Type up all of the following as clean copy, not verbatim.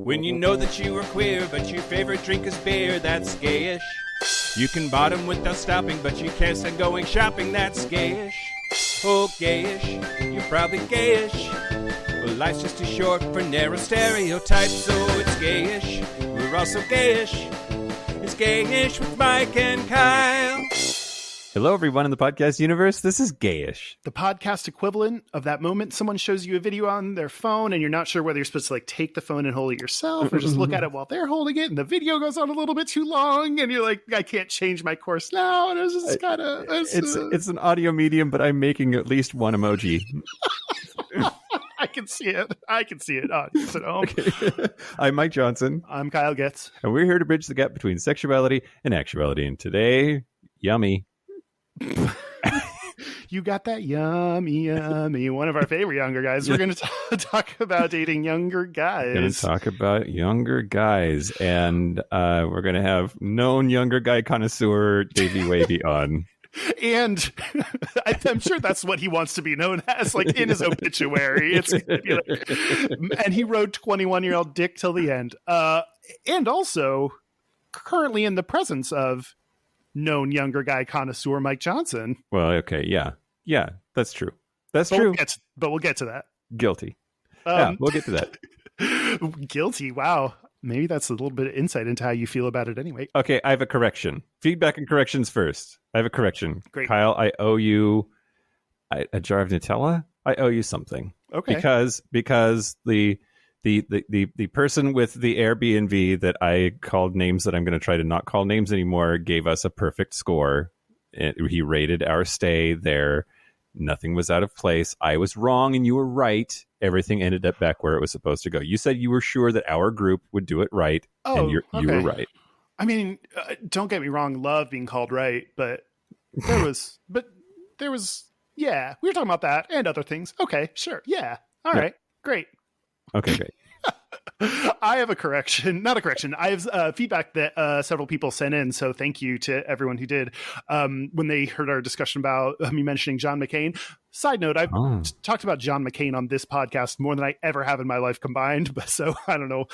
When you know that you are queer, but your favorite drink is beer, that's gayish. You can bottom without stopping, but you can't stand going shopping, that's gayish. Oh, gayish, you're probably gayish. Well, life's just too short for narrow stereotypes, so it's gayish. We're also gayish. It's Gayish with Mike and Kyle. Hello, everyone in the podcast universe. This is Gayish. The podcast equivalent of that moment someone shows you a video on their phone and you're not sure whether you're supposed to take the phone and hold it yourself or just look at it while they're holding it, and the video goes on a little bit too long and you're like, I can't change my course now, and it's just kind of it's an audio medium, but I'm making at least one emoji. I can see it. Audience at home. Okay. I'm Mike Johnson. I'm Kyle Getz. And we're here to bridge the gap between sexuality and actuality. And today, yummy. You got that yummy. One of our favorite younger guys. We're going to talk about dating younger guys. We're going to talk about younger guys. And we're going to have known younger guy connoisseur Davey Wavey on. And I'm sure that's what he wants to be known as, like in his obituary. It's gonna be like, and he wrote 21-year-old dick till the end. And also currently in the presence of known younger guy connoisseur Mike Johnson. Well, okay, yeah, that's true. That's true. But we'll get to that. Guilty. We'll get to that. Guilty. Wow. Maybe that's a little bit of insight into how you feel about it anyway. Okay, I have a correction. Feedback and corrections first. I have a correction. Great. Kyle, I owe you a jar of Nutella. I owe you something. Okay. Because the person with the Airbnb that I called names that I'm going to try to not call names anymore gave us a perfect score. He rated our stay there. Nothing was out of place. I was wrong and you were right. Everything ended up back where it was supposed to go. You said you were sure that our group would do it right, and you were right. I mean, don't get me wrong, love being called right, but there was, yeah, we were talking about that and other things. Okay, sure, yeah, all right, great. Okay, great. I have not a correction. I have feedback that several people sent in, so thank you to everyone who did. When they heard our discussion about me mentioning John McCain. Side note, I've talked about John McCain on this podcast more than I ever have in my life combined, but so I don't know.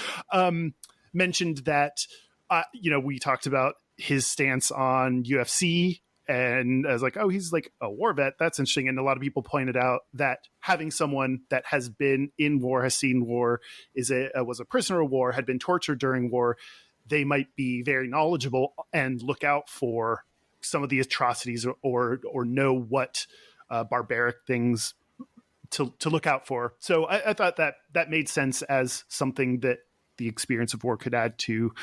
Mentioned that, we talked about his stance on UFC, and I was like, oh, he's like a war vet. That's interesting. And a lot of people pointed out that having someone that has been in war, has seen war, was a prisoner of war, had been tortured during war, they might be very knowledgeable and look out for some of the atrocities or know what barbaric things to look out for. So I thought that made sense as something that the experience of war could add to,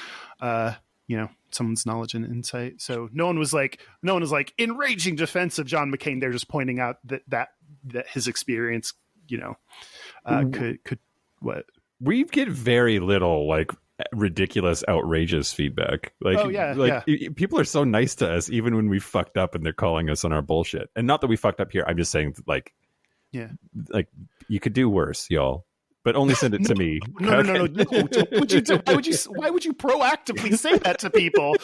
someone's knowledge and insight. So no one was like enraging defense of John McCain. They're just pointing out that his experience, could what we get very little ridiculous, outrageous feedback. People are so nice to us, even when we fucked up and they're calling us on our bullshit. And not that we fucked up here. I'm just saying you could do worse, y'all. But only send it to me. No. Why would you proactively say that to people?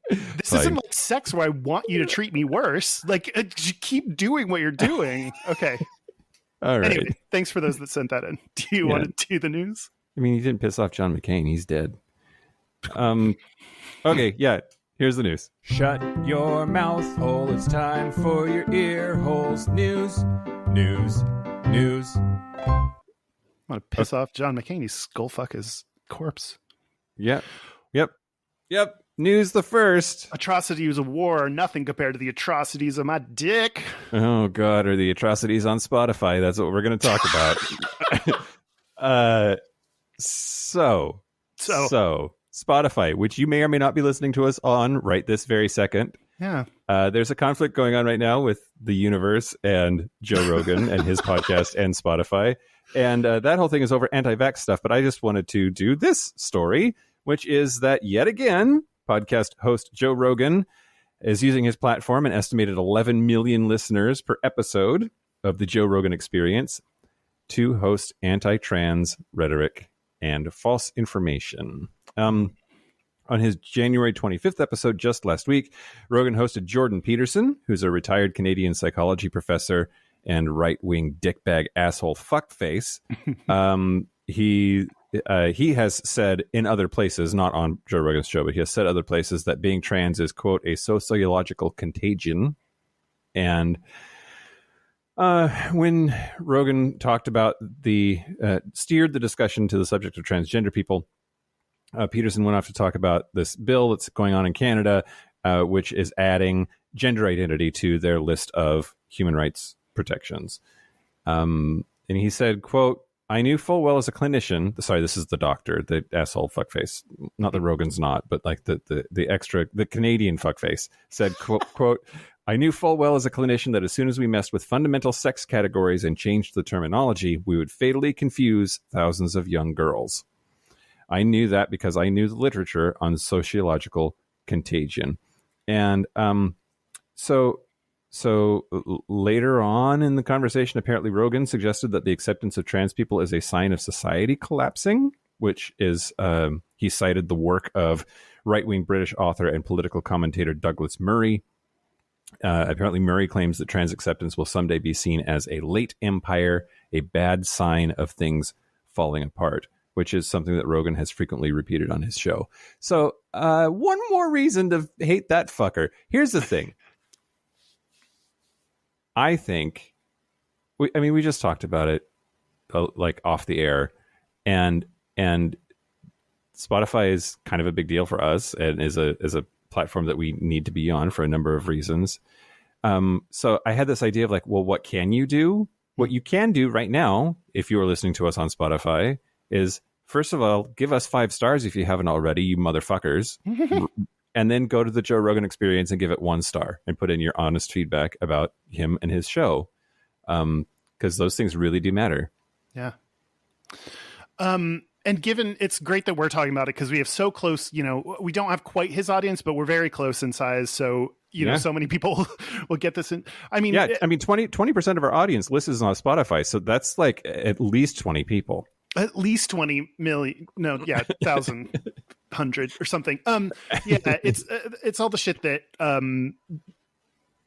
This isn't like sex where I want you to treat me worse. Keep doing what you're doing. Okay. All right. Anyway, thanks for those that sent that in. Do you want to do the news? I mean, he didn't piss off John McCain. He's dead. Okay, yeah. Here's the news. Shut your mouth hole. It's time for your ear holes. News. I want to piss off John McCain. He's skullfuck his corpse. Yep. News the first. Atrocities of war are nothing compared to the atrocities of my dick. Oh, God. Or the atrocities on Spotify. That's what we're going to talk about. So, Spotify, which you may or may not be listening to us on right this very second. Yeah. There's a conflict going on right now with the universe and Joe Rogan and his podcast and Spotify. And that whole thing is over anti-vax stuff. But I just wanted to do this story, which is that yet again, podcast host Joe Rogan is using his platform, an estimated 11 million listeners per episode of the Joe Rogan Experience, to host anti-trans rhetoric and false information. On his January 25th episode just last week, Rogan hosted Jordan Peterson, who's a retired Canadian psychology professor and right-wing dickbag asshole fuckface. he has said in other places, not on Joe Rogan's show, but he has said other places that being trans is, quote, a sociological contagion. And when Rogan talked about steered the discussion to the subject of transgender people, Peterson went off to talk about this bill that's going on in Canada, which is adding gender identity to their list of human rights protections. And he said, quote, I knew full well as a clinician, sorry, this is the doctor, the asshole fuckface, not that Rogan's not, but like the Canadian fuckface said, quote, I knew full well as a clinician that as soon as we messed with fundamental sex categories and changed the terminology, we would fatally confuse thousands of young girls. I knew that because I knew the literature on sociological contagion. And so later on in the conversation, apparently Rogan suggested that the acceptance of trans people is a sign of society collapsing, which is, he cited the work of right-wing British author and political commentator Douglas Murray. Apparently Murray claims that trans acceptance will someday be seen as a late empire, a bad sign of things falling apart, which is something that Rogan has frequently repeated on his show. So one more reason to hate that fucker. Here's the thing. I think, we just talked about it like off the air, and Spotify is kind of a big deal for us and is a platform that we need to be on for a number of reasons. So I had this idea of like, well, what can you do? What you can do right now, if you are listening to us on Spotify, is first of all, give us 5 stars if you haven't already, you motherfuckers. And then go to the Joe Rogan Experience and give it 1 star and put in your honest feedback about him and his show. Because those things really do matter. Yeah. And given it's great that we're talking about it because we have so close, we don't have quite his audience, but we're very close in size. So, so many people will get this in. 20% of our audience listens on Spotify. So that's like at least 20 people. At least 20 million. No, yeah, 1,000, 100 or something. It's all the shit that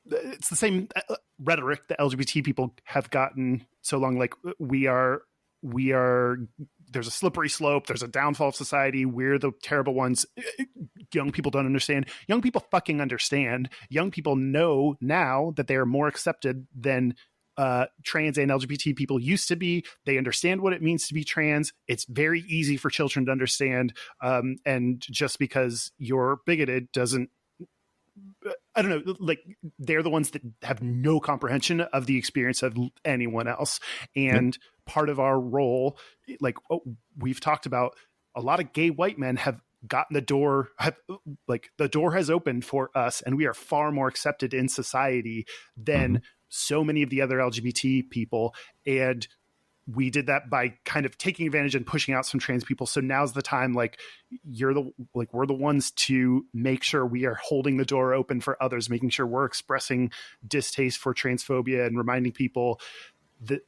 it's the same rhetoric that LGBT people have gotten so long. Like we are. There's a slippery slope. There's a downfall of society. We're the terrible ones. Young people don't understand. Young people fucking understand. Young people know now that they are more accepted than trans and LGBT people used to be. They understand what it means to be trans. It's very easy for children to understand. And just because you're bigoted doesn't, I don't know, like they're the ones that have no comprehension of the experience of anyone else. And part of our role, like we've talked about, a lot of gay white men have gotten the door has opened for us, and we are far more accepted in society than so many of the other LGBT people. And we did that by kind of taking advantage and pushing out some trans people. So now's the time, we're the ones to make sure we are holding the door open for others, making sure we're expressing distaste for transphobia and reminding people that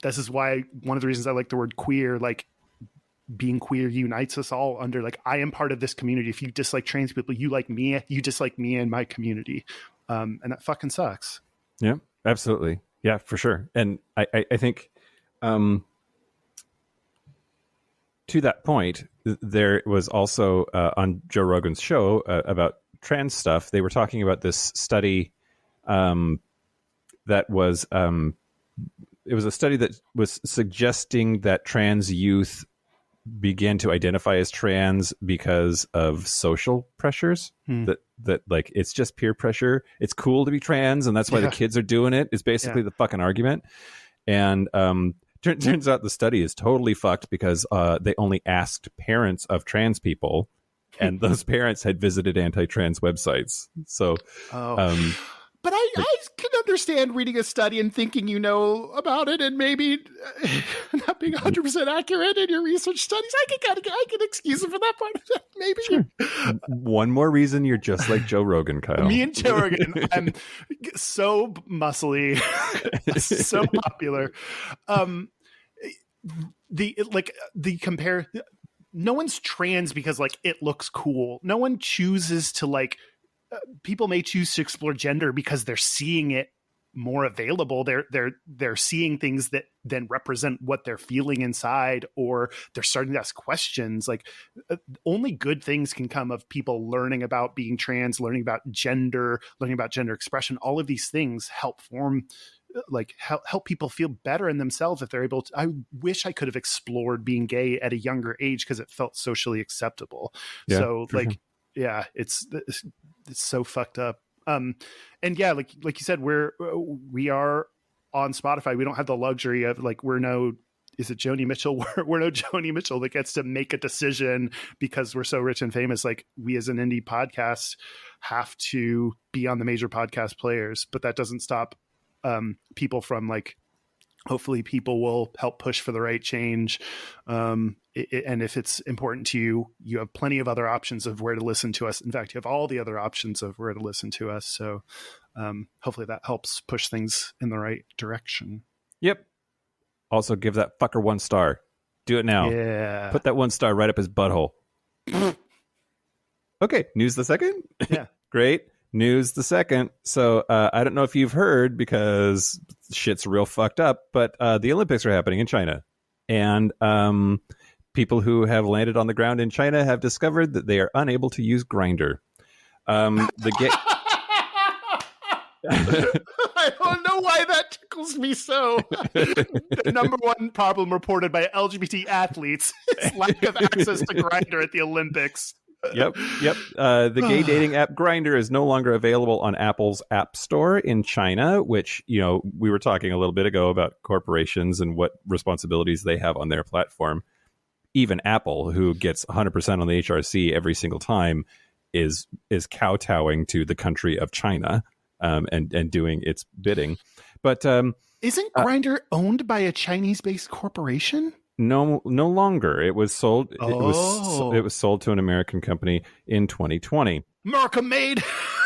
this is why one of the reasons I like the word queer, like being queer unites us all under I am part of this community. If you dislike trans people, you dislike me and my community. And that fucking sucks. Yeah, absolutely. Yeah, for sure. And I think, to that point, there was also on Joe Rogan's show about trans stuff. They were talking about this study that was it was a study that was suggesting that trans youth began to identify as trans because of social pressures. That like it's just peer pressure. It's cool to be trans, and that's why the kids are doing it. Is basically the fucking argument. And turns out the study is totally fucked because they only asked parents of trans people, and those parents had visited anti-trans websites. So, but I can understand reading a study and thinking about it, and maybe not being 100% accurate in your research studies. I can excuse it for that part. Maybe. Sure. One more reason you're just like Joe Rogan, Kyle. Me and Joe Rogan. I'm so muscly, so popular. No one's trans because it looks cool. No one chooses to people may choose to explore gender because they're seeing it more available. They're seeing things that then represent what they're feeling inside, or they're starting to ask questions. Like only good things can come of people learning about being trans, learning about gender expression. All of these things help form, like help people feel better in themselves if they're able to. I wish I could have explored being gay at a younger age because it felt socially acceptable. Yeah, so like, sure. yeah, it's so fucked up. And yeah, like you said, we are on Spotify. We don't have the luxury of like, is it Joni Mitchell? We're no Joni Mitchell that gets to make a decision because we're so rich and famous. Like we as an indie podcast have to be on the major podcast players, but that doesn't stop people from like, hopefully people will help push for the right change. And if it's important to you, you have plenty of other options of where to listen to us. In fact, you have all the other options of where to listen to us. So hopefully that helps push things in the right direction. Yep. Also give that fucker 1 star. Do it now. Yeah. Put that 1 star right up his butthole. Okay. News the second? Yeah. Great. News the second. So I don't know if you've heard because shit's real fucked up, but the Olympics are happening in China. And people who have landed on the ground in China have discovered that they are unable to use Grindr. I don't know why that tickles me so. The number one problem reported by LGBT athletes is lack of access to Grindr at the Olympics. Yep. The gay dating app Grindr is no longer available on Apple's App Store in China, which, we were talking a little bit ago about corporations and what responsibilities they have on their platform. Even Apple, who gets 100% on the HRC every single time, is kowtowing to the country of China and doing its bidding. But isn't Grindr owned by a Chinese-based corporation? No longer. It was sold. It was sold to an American company in 2020. America made,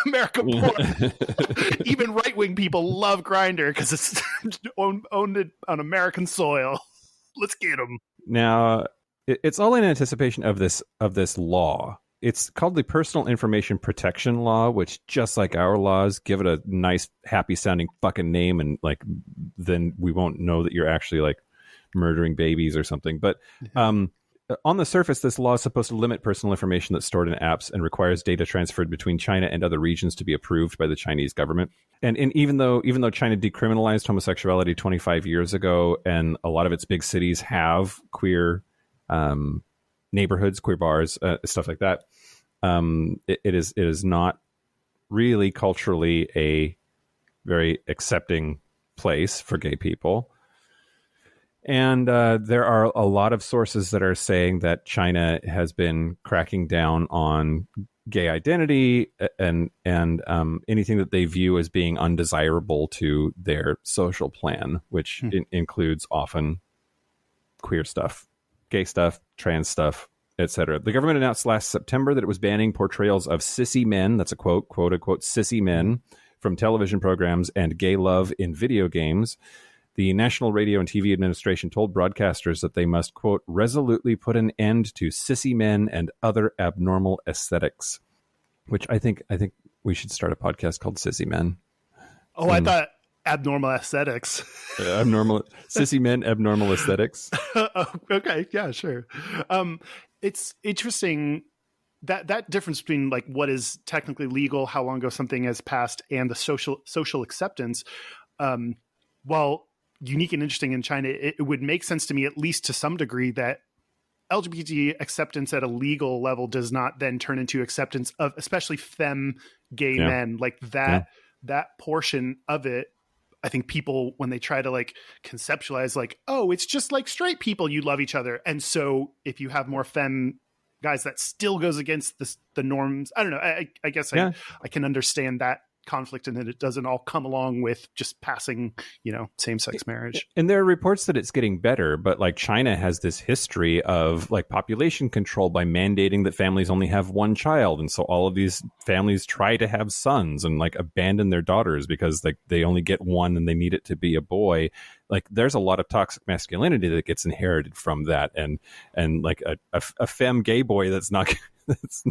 America born. Even right-wing people love Grindr because it's owned on American soil. Let's get them. Now, it's all in anticipation of this law. It's called the Personal Information Protection Law, which, just like our laws, give it a nice, happy-sounding fucking name, and like then we won't know that you're actually like murdering babies or something. But on the surface, this law is supposed to limit personal information that's stored in apps and requires data transferred between China and other regions to be approved by the Chinese government. And even though China decriminalized homosexuality 25 years ago, and a lot of its big cities have queer neighborhoods, queer bars, stuff like that, it is not really culturally a very accepting place for gay people. And there are a lot of sources that are saying that China has been cracking down on gay identity and anything that they view as being undesirable to their social plan, which includes often queer stuff, gay stuff, trans stuff, etc. The government announced last September that it was banning portrayals of sissy men, that's a quote unquote, sissy men, from television programs and gay love in video games. The National Radio and TV Administration told broadcasters that they must, quote, resolutely put an end to sissy men and other abnormal aesthetics, which I think we should start a podcast called Sissy Men. Oh, I thought abnormal aesthetics. Sissy men, abnormal aesthetics. Okay, yeah, sure. It's interesting that difference between like what is technically legal, how long ago something has passed, and the social acceptance. While unique and interesting in China, it would make sense to me, at least to some degree, that LGBT acceptance at a legal level does not then turn into acceptance of especially femme gay men. Like that portion of it, I think people, when they try to like conceptualize like, oh, it's just like straight people, you love each other. And so if you have more femme guys, that still goes against the norms. I don't know. I guess I can understand that conflict, and that it doesn't all come along with just passing, same-sex marriage. And there are reports that it's getting better, but like China has this history of like population control by mandating that families only have one child, and so all of these families try to have sons and like abandon their daughters because like they only get one and they need it to be a boy. Like there's a lot of toxic masculinity that gets inherited from that, and like a femme gay boy that's not that's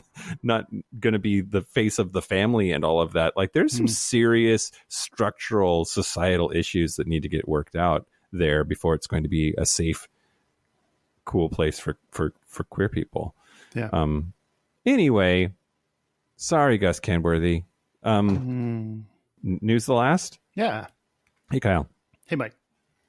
not going to be the face of the family and all of that. Like, there's some serious structural societal issues that need to get worked out there before it's going to be a safe, cool place for queer people. Yeah. Anyway, sorry, Gus Kenworthy. News the last? Yeah. Hey, Kyle. Hey, Mike.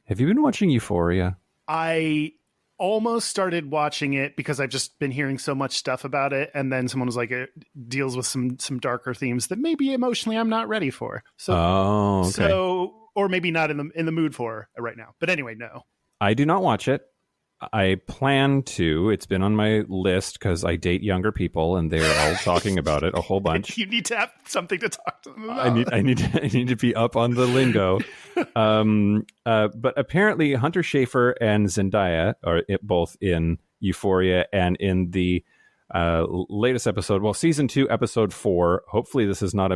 Have you been watching Euphoria? I almost started watching it because I've just been hearing so much stuff about it, and then someone was like, it deals with some darker themes that maybe emotionally I'm not ready for. So, or maybe not in the mood for right now. But anyway, no. I do not watch it. I plan to. It's been on my list because I date younger people, and they're all talking about it a whole bunch. You need to have something to talk to them about. I need to be up on the lingo. But apparently, Hunter Schaefer and Zendaya are both in Euphoria, and in the latest episode, well, season 2, episode 4. Hopefully, this is not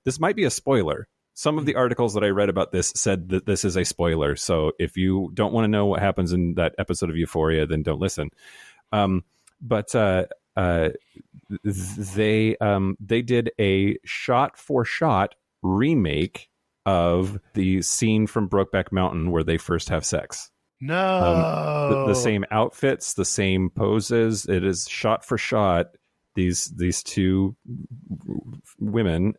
this might be a spoiler. Some of the articles that I read about this said that this is a spoiler. So if you don't want to know what happens in that episode of Euphoria, then don't listen. But they did a shot-for-shot remake of the scene from Brokeback Mountain where they first have sex. No. The same outfits, the same poses. It is shot for shot. These two women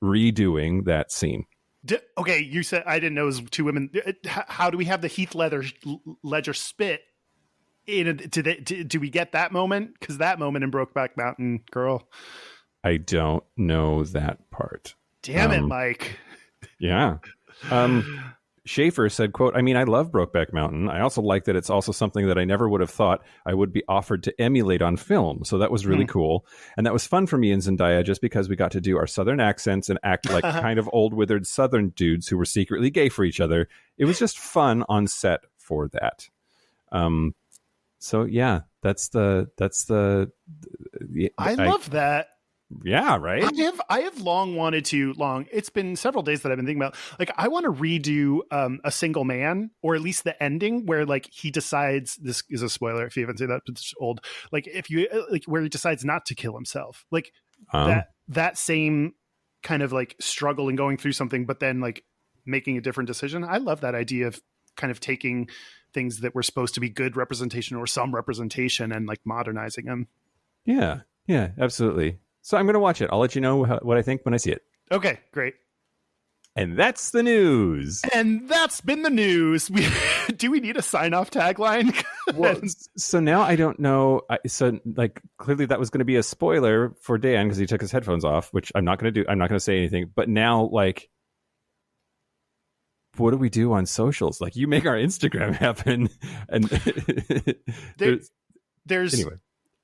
redoing that scene. Okay, you said I didn't know it was two women. How do we have the Heath Ledger spit in? Do we get that moment? Because that moment in Brokeback Mountain, girl. I don't know that part. Damn it, Mike. Yeah. Schaefer said, quote, I mean, I love Brokeback Mountain. I also like that it's also something that I never would have thought I would be offered to emulate on film. So that was really cool. And that was fun for me and Zendaya just because we got to do our Southern accents and act like kind of old withered Southern dudes who were secretly gay for each other. It was just fun on set for that. So yeah, that's the I love that. Yeah, right. I have long wanted to. It's been several days that I've been thinking about. Like, I want to redo A Single Man, or at least the ending where like he decides. This is a spoiler if you haven't seen that, but it's old. Like if you like where he decides not to kill himself. Like that same kind of like struggle and going through something, but then like making a different decision. I love that idea of kind of taking things that were supposed to be good representation or some representation and like modernizing them. Yeah, absolutely. So I'm going to watch it. I'll let you know what I think when I see it. Okay, great. And that's the news. And that's been the news. Do we need a sign-off tagline? Well, so now I don't know. So like clearly that was going to be a spoiler for Dan because he took his headphones off, which I'm not going to do. I'm not going to say anything. But now, like, what do we do on socials? Like, you make our Instagram happen. And there's anyway.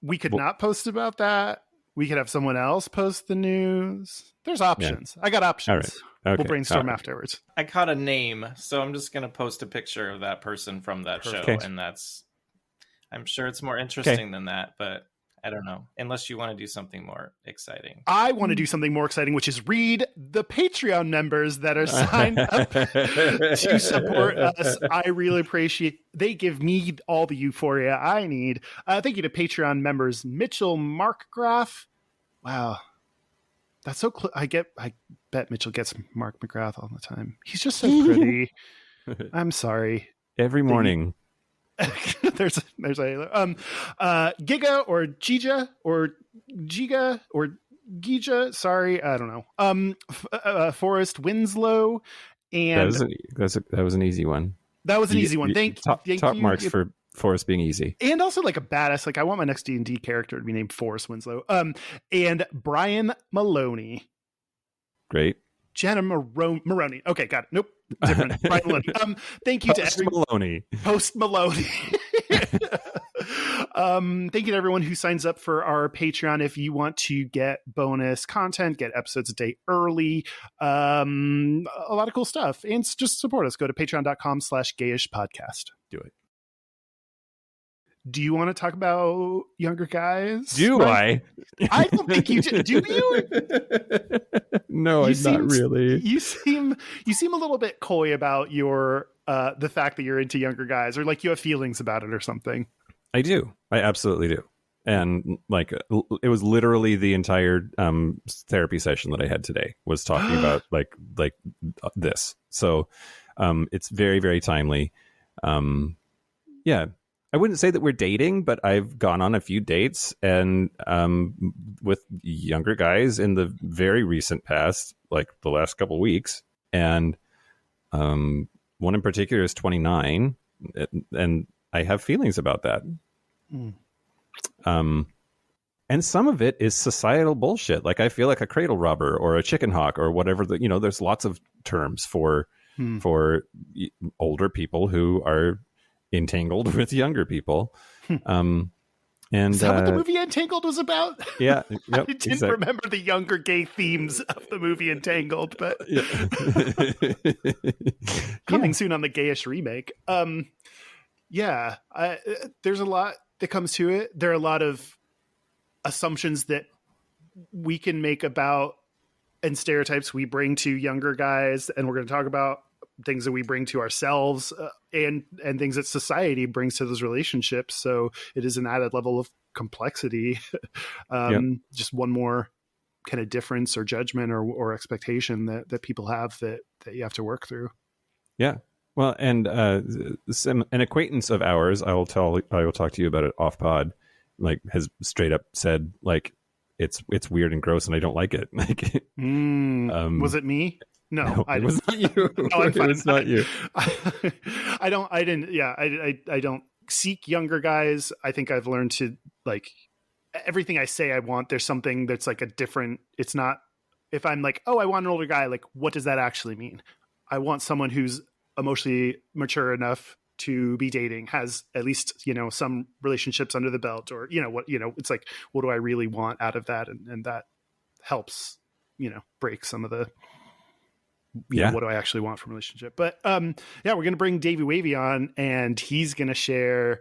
We could not post about that. We could have someone else post the news. There's options. Yeah. I got options. All right. Okay. We'll brainstorm afterwards. I caught a name, so I'm just going to post a picture of that person from that show. Okay. And I'm sure it's more interesting than that, but I don't know. Unless you want to do something more exciting. I want to do something more exciting, which is read the Patreon members that are signed up to support us. I really appreciate. They give me all the euphoria I need. Thank you to Patreon members Mitchell Markgraf. Wow, that's so. I bet Mitchell gets Mark McGrath all the time. He's just so pretty. I'm sorry. Every morning. there's a Giga or Gija or Giga or Gija. Sorry, I don't know. Forrest Winslow, and that was an easy one. That was an easy one. Thank you. Top marks for Forrest being easy, and also like a badass. Like I want my next D&D character to be named Forrest Winslow. And Brian Maloney. Great. Jenna Maroney. Okay, got it. Nope. Different. Brian Maloney. Thank you to Post Maloney. Thank you to everyone who signs up for our Patreon. If you want to get bonus content, get episodes a day early, a lot of cool stuff, and just support us. Go to patreon.com/Gayish podcast. Do it. Do you want to talk about younger guys? Do I? I don't think you do. Do you? No, not really. You seem a little bit coy about your the fact that you're into younger guys, or like you have feelings about it or something. I do. I absolutely do. And like it was literally the entire therapy session that I had today was talking about like this. So it's very, very timely. Yeah, I wouldn't say that we're dating, but I've gone on a few dates and with younger guys in the very recent past, like the last couple of weeks. And one in particular is 29, and I have feelings about that. And some of it is societal bullshit. Like I feel like a cradle robber or a chicken hawk or whatever. There's lots of terms for older people who are entangled with younger people. And is that what the movie Entangled was about? Yeah. I didn't remember the younger gay themes of the movie Entangled, but coming soon on the Gayish remake. There's a lot that comes to it. There are a lot of assumptions that we can make about and stereotypes we bring to younger guys, and we're going to talk about things that we bring to ourselves and things that society brings to those relationships. So it is an added level of complexity. Just one more kind of difference or judgment or expectation that people have that you have to work through. Yeah. Well, and an acquaintance of ours, I will talk to you about it off pod, like has straight up said, like, it's weird and gross and I don't like it. Like, was it me? No, it was not you. No, I'm fine. It's not you. I don't seek younger guys. I think I've learned to, like, everything I say I want, there's something that's like a different, it's not, if I'm like, oh, I want an older guy, like, what does that actually mean? I want someone who's emotionally mature enough to be dating, has at least, some relationships under the belt, or, it's like, what do I really want out of that? And that helps, break some of the, what do I actually want from a relationship? But we're going to bring Davey Wavey on, and he's going to share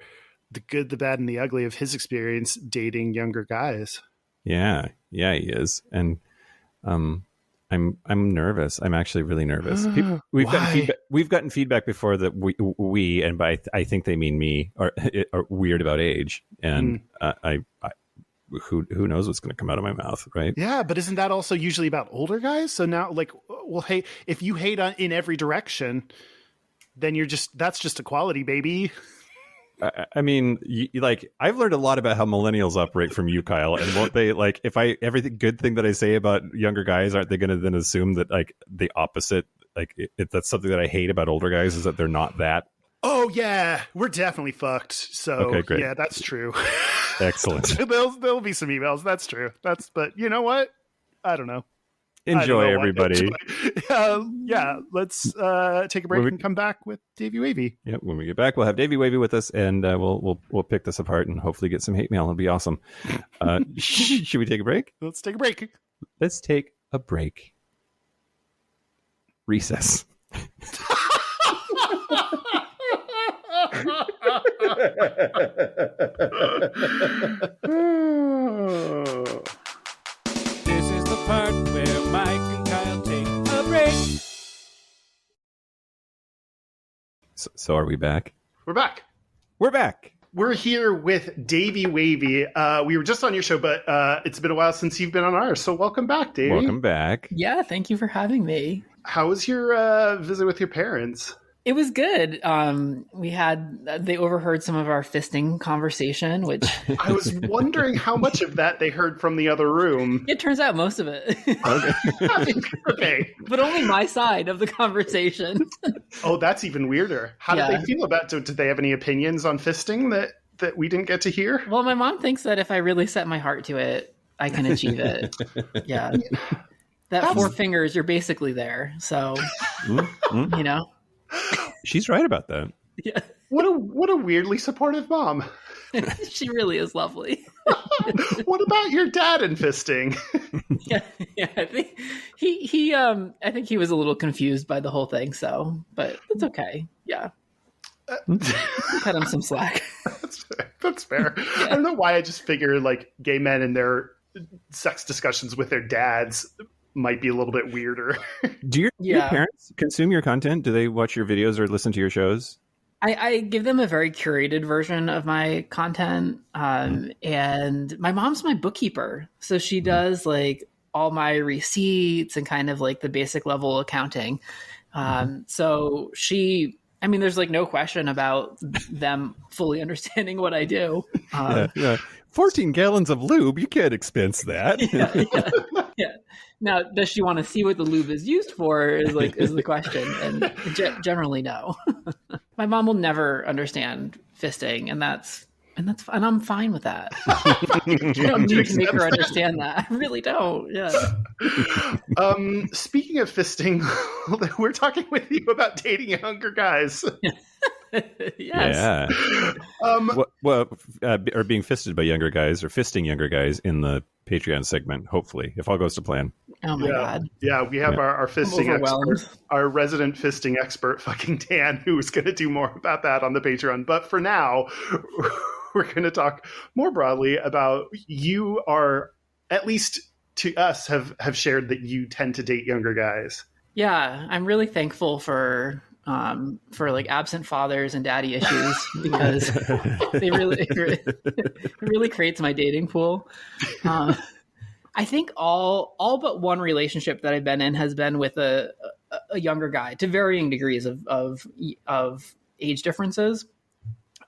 the good, the bad, and the ugly of his experience dating younger guys. Yeah, he is. And I'm nervous. I'm actually really nervous. We've gotten feedback before that we and by I think they mean me are weird about age, and who knows what's going to come out of my mouth, right? Yeah, but isn't that also usually about older guys? So now, like, well, hey, if you hate in every direction, then that's just equality, baby. I mean, I've learned a lot about how millennials operate from you, Kyle, and won't they, like, if everything good thing that I say about younger guys, aren't they going to then assume that, like, the opposite, like, if that's something that I hate about older guys is that they're not that? Oh yeah, we're definitely fucked. So okay, great. Yeah, that's true. Excellent. There'll be some emails. That's true. But you know what? I don't know. Enjoy, everybody. Let's take a break and come back with Davey Wavey. Yeah, when we get back, we'll have Davey Wavey with us, and we'll pick this apart and hopefully get some hate mail. It'll be awesome. Should we take a break? Let's take a break. Let's take a break. Recess. This is the part where Mike and Kyle take a break. So are we back? We're back. We're here with Davey Wavey. We were just on your show, but it's been a while since you've been on ours. So welcome back, Davey. Welcome back. Yeah, thank you for having me. How was your visit with your parents? It was good. They overheard some of our fisting conversation, which I was wondering how much of that they heard from the other room. It turns out most of it. Okay. But only my side of the conversation. Oh, that's even weirder. How did they feel about it? Did they have any opinions on fisting that we didn't get to hear? Well, my mom thinks that if I really set my heart to it, I can achieve it. Yeah. That's 4 fingers, you're basically there. So, She's right about that. Yeah. What a weirdly supportive mom. She really is lovely. What about your dad and fisting? Yeah. I think I think he was a little confused by the whole thing. So, but it's okay. Yeah. Cut him some slack. That's fair. Yeah. I don't know why I just figure like gay men and their sex discussions with their dads might be a little bit weirder. Do your parents consume your content? Do they watch your videos or listen to your shows? I give them a very curated version of my content. And my mom's my bookkeeper. So she does like all my receipts and kind of like the basic level accounting. So there's like no question about them fully understanding what I do. 14 gallons of lube, you can't expense that. Yeah. Now, does she want to see what the lube is used for is the question. And generally no. My mom will never understand fisting, and I'm fine with that. I don't need to make her understand that. I really don't. Yeah. Speaking of fisting, we're talking with you about dating younger guys. Yes. Yeah. Or being fisted by younger guys, or fisting younger guys in the Patreon segment, hopefully, if all goes to plan. Oh my God. Yeah, we have our fisting expert, our resident fisting expert, fucking Dan, who's going to do more about that on the Patreon. But for now, we're going to talk more broadly about you are, at least to us, have shared that you tend to date younger guys. Yeah, I'm really thankful for like absent fathers and daddy issues because it really creates my dating pool. I think all but one relationship that I've been in has been with a younger guy to varying degrees of age differences.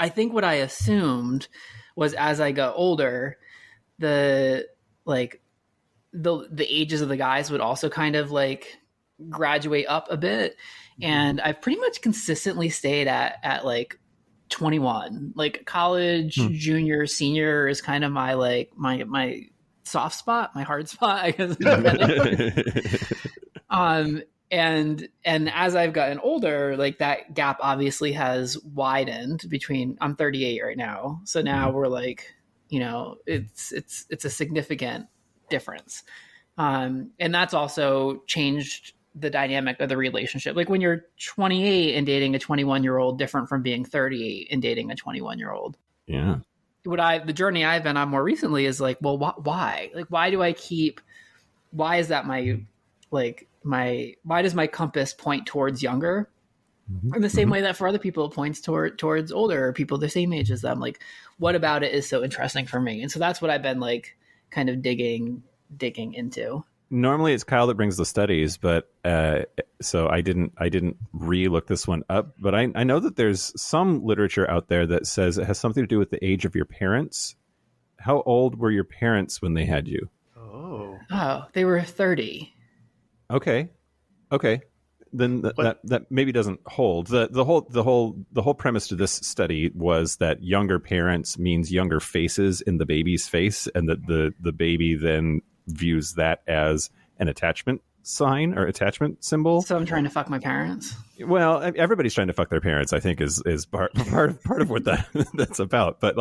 I think what I assumed was as I got older, the ages of the guys would also kind of like graduate up a bit. And I've pretty much consistently stayed at like 21. Like college, junior, senior is kind of my like my soft spot, my hard spot, I guess. And as I've gotten older, like that gap obviously has widened between, I'm 38 right now. So now we're like, it's a significant difference. And that's also changed the dynamic of the relationship. Like when you're 28 and dating a 21-year-old, different from being 38 and dating a 21-year-old. Yeah. The journey I've been on more recently is like, well, why? Like, why is that why does my compass point towards younger? In the same way that for other people it points towards older people the same age as them. Like, what about it is so interesting for me? And so that's what I've been like kind of digging into. Normally it's Kyle that brings the studies, but so I didn't re-look this one up. But I know that there's some literature out there that says it has something to do with the age of your parents. How old were your parents when they had you? Oh, they were 30. Okay. Then that maybe doesn't hold. The whole premise to this study was that younger parents means younger faces in the baby's face, and that the baby then views that as an attachment sign or attachment symbol. So I'm trying to fuck my parents. Well, everybody's trying to fuck their parents, I think, is part of what that's about. But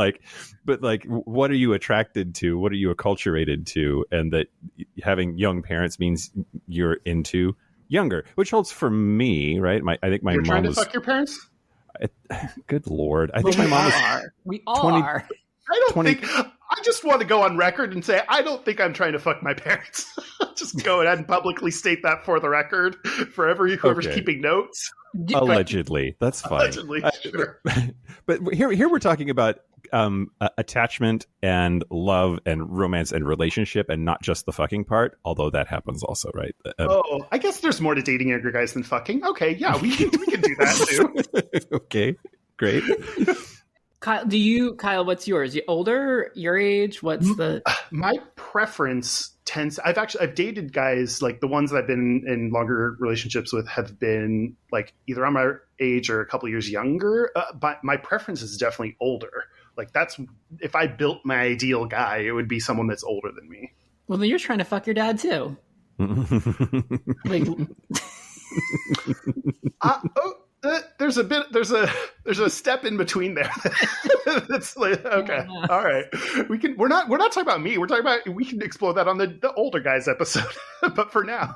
what are you attracted to? What are you acculturated to? And that having young parents means you're into younger, which holds for me, right? I think my You're mom trying to was. Fuck your parents? Good Lord! I think my mom was. We all are. I don't think. I just want to go on record and say I don't think I'm trying to fuck my parents. Just go ahead and publicly state that for the record, for whoever's keeping notes. Allegedly, that's fine. Allegedly, sure. But here we're talking about attachment and love and romance and relationship, and not just the fucking part. Although that happens also, right? I guess there's more to dating younger guys than fucking. Okay, yeah, we can do that too. Okay, great. Kyle, what's yours? You older, your age? What's the... My preference tends... I've dated guys, like the ones that I've been in longer relationships with have been like either on my age or a couple years younger. But my preference is definitely older. Like that's... If I built my ideal guy, it would be someone that's older than me. Well, then you're trying to fuck your dad too. Like... There's a step in between there. That's like, okay, all right. We're not talking about me. We're talking about, we can explore that on the older guys episode. But for now,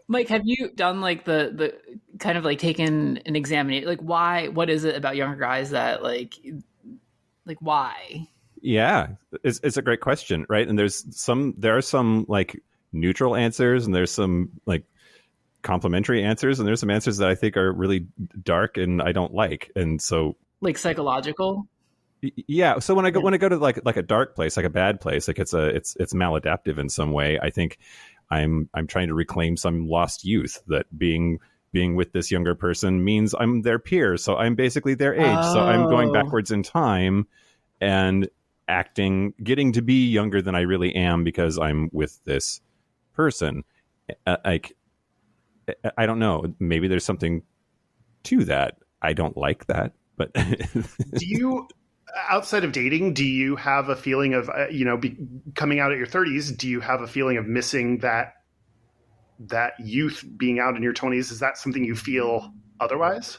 Mike, have you done like the kind of like taken an examination? Like why? What is it about younger guys that like why? Yeah, it's a great question, right? And there are some like neutral answers, and there's some like complimentary answers, and there's some answers that I think are really dark and I don't like. And so, like psychological. Yeah. So when I go to like a dark place, like a bad place, like it's maladaptive in some way, I think I'm trying to reclaim some lost youth, that being with this younger person means I'm their peer. So I'm basically their age. So I'm going backwards in time and getting to be younger than I really am because I'm with this person. Like, I don't know. Maybe there's something to that. I don't like that, but do you, outside of dating, do you have a feeling of, coming out at your 30s, do you have a feeling of missing that youth being out in your 20s? Is that something you feel otherwise?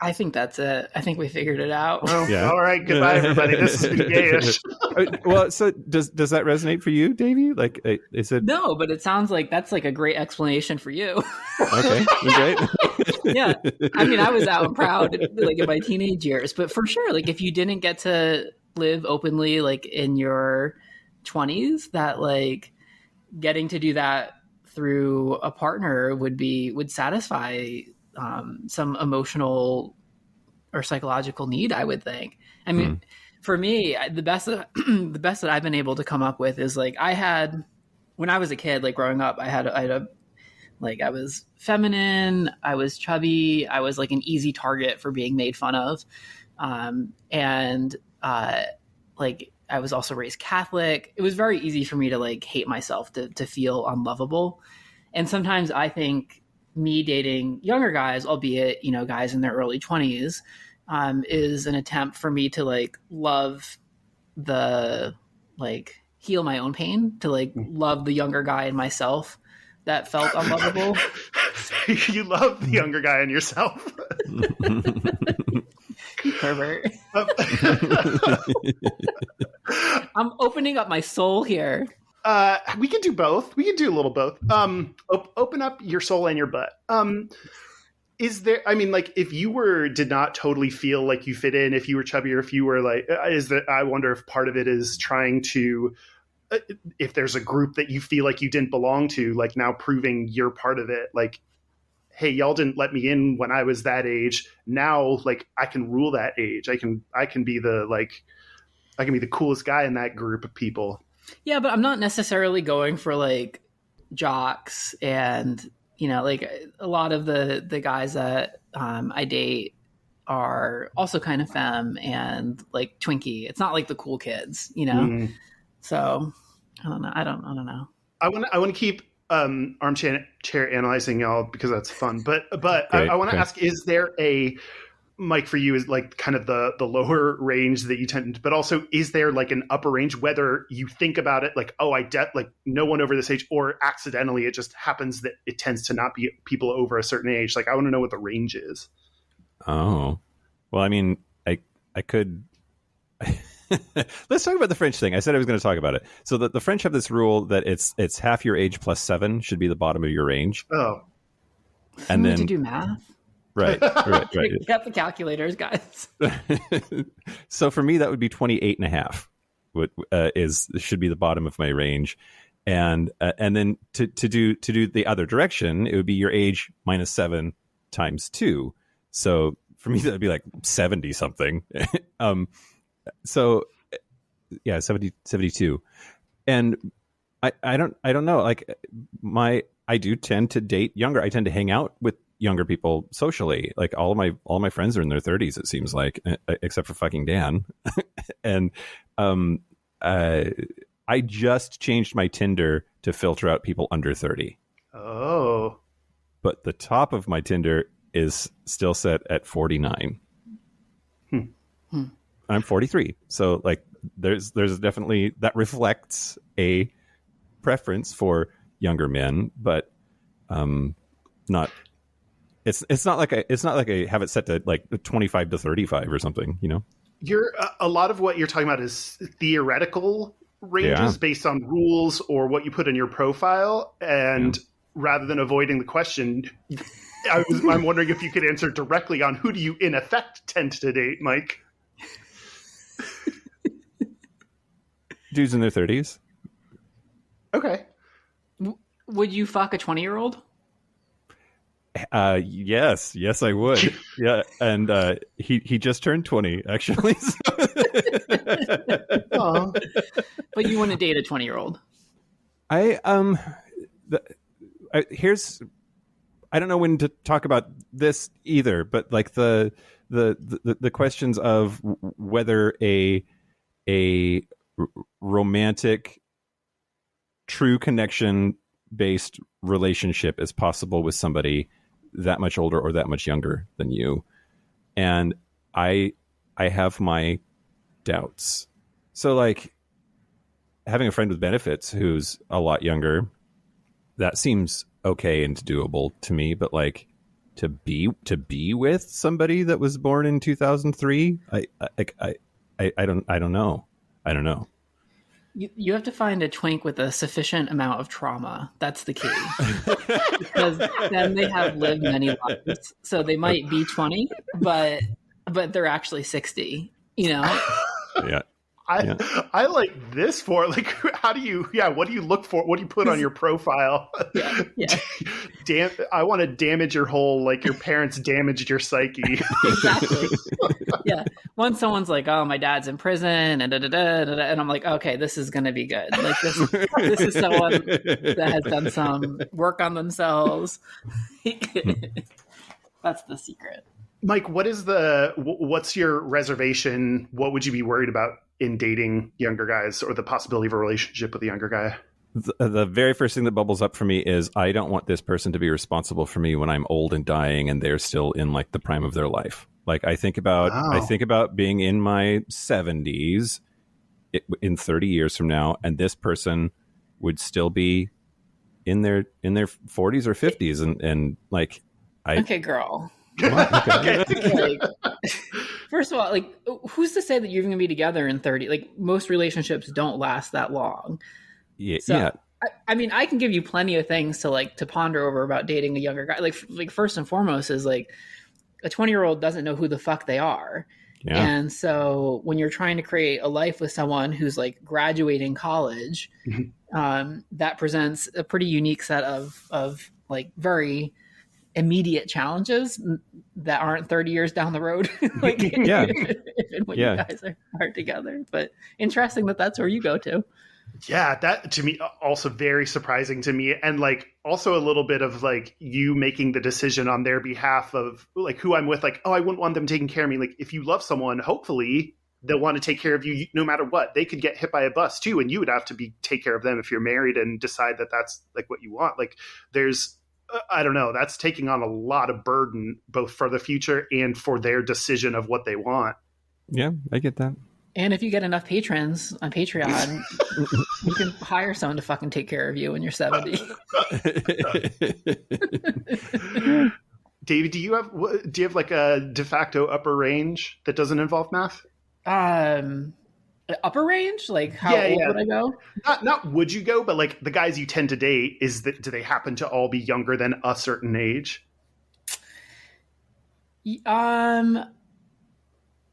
I think that's it. I think we figured it out. Well, yeah. All right. Goodbye, everybody. This has been Gayish. Well, so does that resonate for you, Davey? Like, is it? No, but it sounds like that's like a great explanation for you. Okay, great. Yeah, I mean, I was out and proud like in my teenage years, but for sure, like if you didn't get to live openly, like in your 20s, that like getting to do that through a partner would satisfy some emotional or psychological need, I would think. I mean, for me, the best that I've been able to come up with is like when I was a kid, like growing up, I was feminine, I was chubby, I was like an easy target for being made fun of. Like I was also raised Catholic. It was very easy for me to like hate myself, to feel unlovable. And sometimes I think me dating younger guys, albeit, guys in their early 20s, is an attempt for me to like heal my own pain, to like love the younger guy in myself that felt unlovable. You love the younger guy in yourself. Pervert. I'm opening up my soul here. We can do both. We can do a little both. Open up your soul and your butt. Is there, I mean, like if you did not totally feel like you fit in, if you were chubby, or if you were like, I wonder if part of it is trying to, if there's a group that you feel like you didn't belong to, like now proving you're part of it. Like, hey, y'all didn't let me in when I was that age. Now, like I can rule that age. I can be the coolest guy in that group of people. Yeah, but I'm not necessarily going for like jocks, and like a lot of the guys that I date are also kind of femme and like twinky. It's not like the cool kids, So I don't know. I don't know. I want to keep armchair analyzing y'all because that's fun. But I want to ask: is there a Mike, for you, is like kind of the lower range that you tend to, but also is there like an upper range, whether you think about it like, oh, like no one over this age, or accidentally it just happens that it tends to not be people over a certain age? Like, I want to know what the range is. Oh, well, I mean, I could, let's talk about the French thing. I said I was going to talk about it. So the French have this rule that it's half your age plus 7 should be the bottom of your range. Oh, and then to do math. Right. You got the calculators, guys. So for me, that would be 28 and a half. Should be the bottom of my range, and then to do the other direction, it would be your age minus 7 times 2. So for me, that would be like 70 something. So yeah, 72. And I don't know. Like I do tend to date younger. I tend to hang out with younger people socially. Like all my friends are in their 30s, it seems like, except for fucking Dan. And I just changed my Tinder to filter out people under 30. Oh. But the top of my Tinder is still set at 49. I'm 43. So like there's definitely, that reflects a preference for younger men, but not it's not like I have it set to like 25 to 35 or something, You're a lot of what you're talking about is theoretical ranges based on rules or what you put in your profile, and rather than avoiding the question, I'm wondering if you could answer directly on who do you in effect tend to date, Mike? Dudes in their 30s. Okay. Would you fuck a 20-year-old? Yes, I would. Yeah, and he just turned 20 actually. Oh. But you wouldn't date a 20-year-old. Here's, I don't know when to talk about this either, but like the questions of whether a romantic, true connection based relationship is possible with somebody that much older or that much younger than you, and I have my doubts. So like having a friend with benefits who's a lot younger, that seems okay and doable to me, but like to be with somebody that was born in 2003, I don't know. You have to find a twink with a sufficient amount of trauma. That's the key. Because then they have lived many lives. So they might be 20, but they're actually 60, you know? Yeah. I like this for like, how do you, what do you look for? What do you put on your profile? Yeah. I want to damage your whole, like your parents damaged your psyche. Exactly. Yeah. Once someone's like, oh, my dad's in prison and and I'm like, okay, this is going to be good. Like this is someone that has done some work on themselves. That's the secret. Mike, what's your reservation? What would you be worried about in dating younger guys, or the possibility of a relationship with a younger guy? The very first thing that bubbles up for me is I don't want this person to be responsible for me when I'm old and dying and they're still in like the prime of their life. Like I think about being in my 70s in 30 years from now, and this person would still be in their 40s or 50s, and like okay, girl. Okay. Like, first of all, like, who's to say that you're going to be together in 30? Like, most relationships don't last that long. Yeah. So, Yeah. I mean, I can give you plenty of things to ponder over about dating a younger guy. Like first and foremost is like a 20-year-old doesn't know who the fuck they are. Yeah. And so when you're trying to create a life with someone who's like graduating college, that presents a pretty unique set of like very immediate challenges that aren't 30 years down the road. Like, yeah. when you guys are together. But interesting that's where you go to. Yeah, that to me also very surprising to me, and like also a little bit of like you making the decision on their behalf of like who I'm with. Like, oh, I wouldn't want them taking care of me. Like, if you love someone, hopefully they'll want to take care of you no matter what. They could get hit by a bus too, and you would have to take care of them if you're married and decide that that's like what you want. Like, there's I don't know, that's taking on a lot of burden both for the future and for their decision of what they want. Yeah, I get that. And if you get enough patrons on Patreon, you can hire someone to fucking take care of you when you're 70. David, do you have like a de facto upper range that doesn't involve math? Upper range? Like how old would I go? Not would you go, but like the guys you tend to date, do they happen to all be younger than a certain age?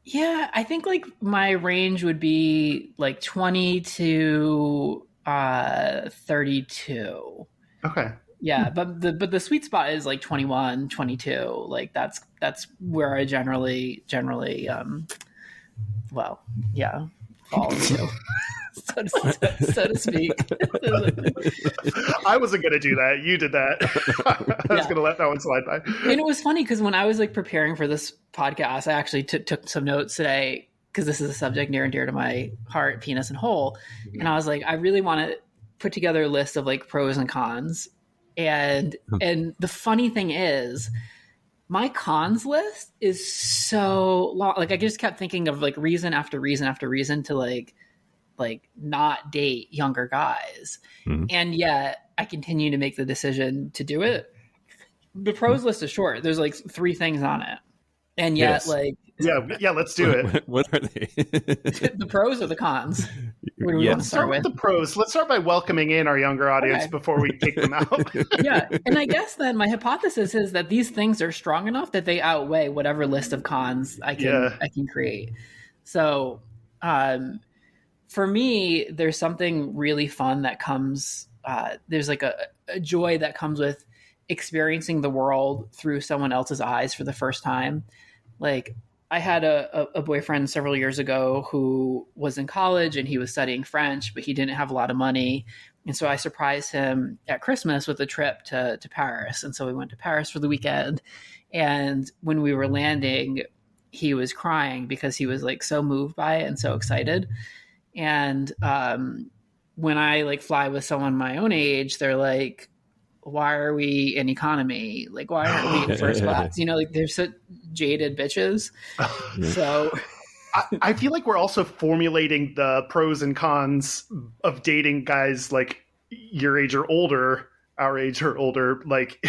Yeah, I think like my range would be like 20 to 32. Okay. Yeah, but the sweet spot is like 21, 22. Like that's where I generally fall into. so to speak. I wasn't going to do that. You did that. I was going to let that one slide by. And it was funny because when I was like preparing for this podcast, I actually took some notes today because this is a subject near and dear to my heart, penis and hole. And I was like, I really want to put together a list of like pros and cons. And the funny thing is, my cons list is so long. Like I just kept thinking of like reason after reason after reason to like not date younger guys. Mm-hmm. And yet I continue to make the decision to do it. The pros list is short. There's like 3 things on it. And yet like, yeah, let's do it. What are they? The pros or the cons? What do we want to start with? The pros. Let's start by welcoming in our younger audience before we kick them out. Yeah. And I guess then my hypothesis is that these things are strong enough that they outweigh whatever list of cons I can create. So, for me, there's something really fun that comes there's like a joy that comes with experiencing the world through someone else's eyes for the first time. Like I had a boyfriend several years ago who was in college and he was studying French, but he didn't have a lot of money. And so I surprised him at Christmas with a trip to Paris. And so we went to Paris for the weekend. And when we were landing, he was crying because he was like so moved by it and so excited. And when I like fly with someone my own age, they're like, why are we in economy? Like, why aren't we in first class? You know, like they're such jaded bitches. So I feel like we're also formulating the pros and cons of dating guys like your age or older, our age or older. Like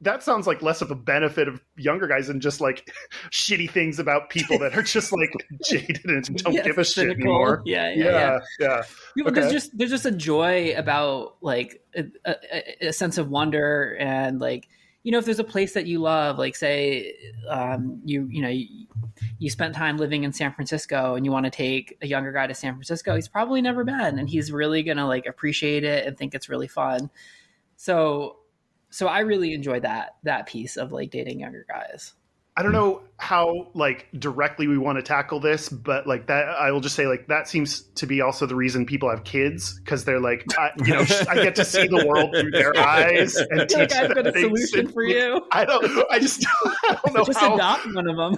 that sounds like less of a benefit of younger guys than just like shitty things about people that are just like jaded and don't give a shit anymore. Yeah. Okay. There's just a joy about like a sense of wonder, and like, you know, if there's a place that you love, like say you spent time living in San Francisco and you want to take a younger guy to San Francisco, he's probably never been, and he's really gonna like appreciate it and think it's really fun. So I really enjoy that piece of like dating younger guys. I don't know how like directly we want to tackle this, but like that, I will just say like that seems to be also the reason people have kids, because they're like, I get to see the world through their eyes and teach like I've got a things. solution for you. I don't know just how. adopt one of them.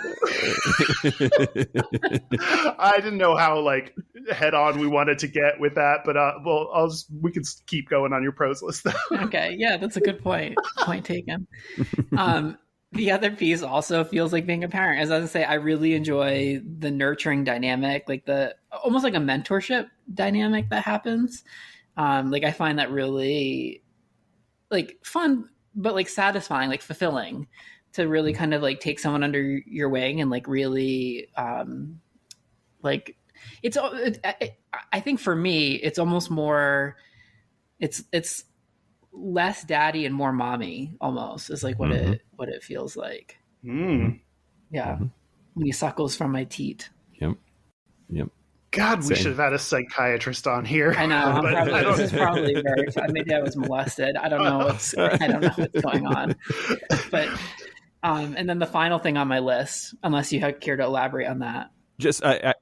I didn't know how like head on we wanted to get with that, but we can keep going on your pros list though. Okay, yeah, that's a good point. Point taken. The other piece also feels like being a parent. As I say, I really enjoy the nurturing dynamic, like the almost like a mentorship dynamic that happens. Like I find that really like fun, but like satisfying, like fulfilling to really kind of like take someone under your wing and like really like I think for me, it's almost more, it's less daddy and more mommy almost is like what it feels like. Yeah. When he suckles from my teat. Yep. God, we should have had a psychiatrist on here. I know. This is probably very maybe I was molested. I don't know what's going on. But and then the final thing on my list, unless you care to elaborate on that. Just I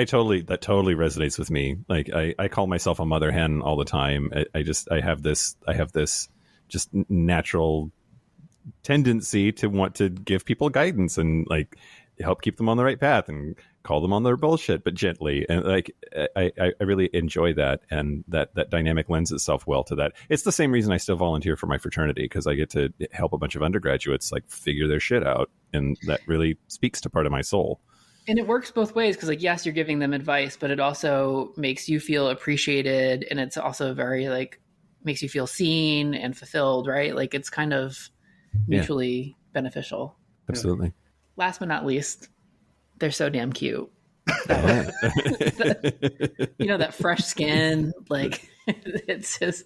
totally, that totally resonates with me. Like I call myself a mother hen all the time. I have this just natural tendency to want to give people guidance and like help keep them on the right path and call them on their bullshit, but gently. And like I really enjoy that, and that dynamic lends itself well to that. It's the same reason I still volunteer for my fraternity, because I get to help a bunch of undergraduates like figure their shit out, and that really speaks to part of my soul. And it works both ways, because like, yes, you're giving them advice, but it also makes you feel appreciated. And it's also very like, makes you feel seen and fulfilled, right? Like it's kind of mutually beneficial. Absolutely. Last but not least, they're so damn cute. That fresh skin, like it's just,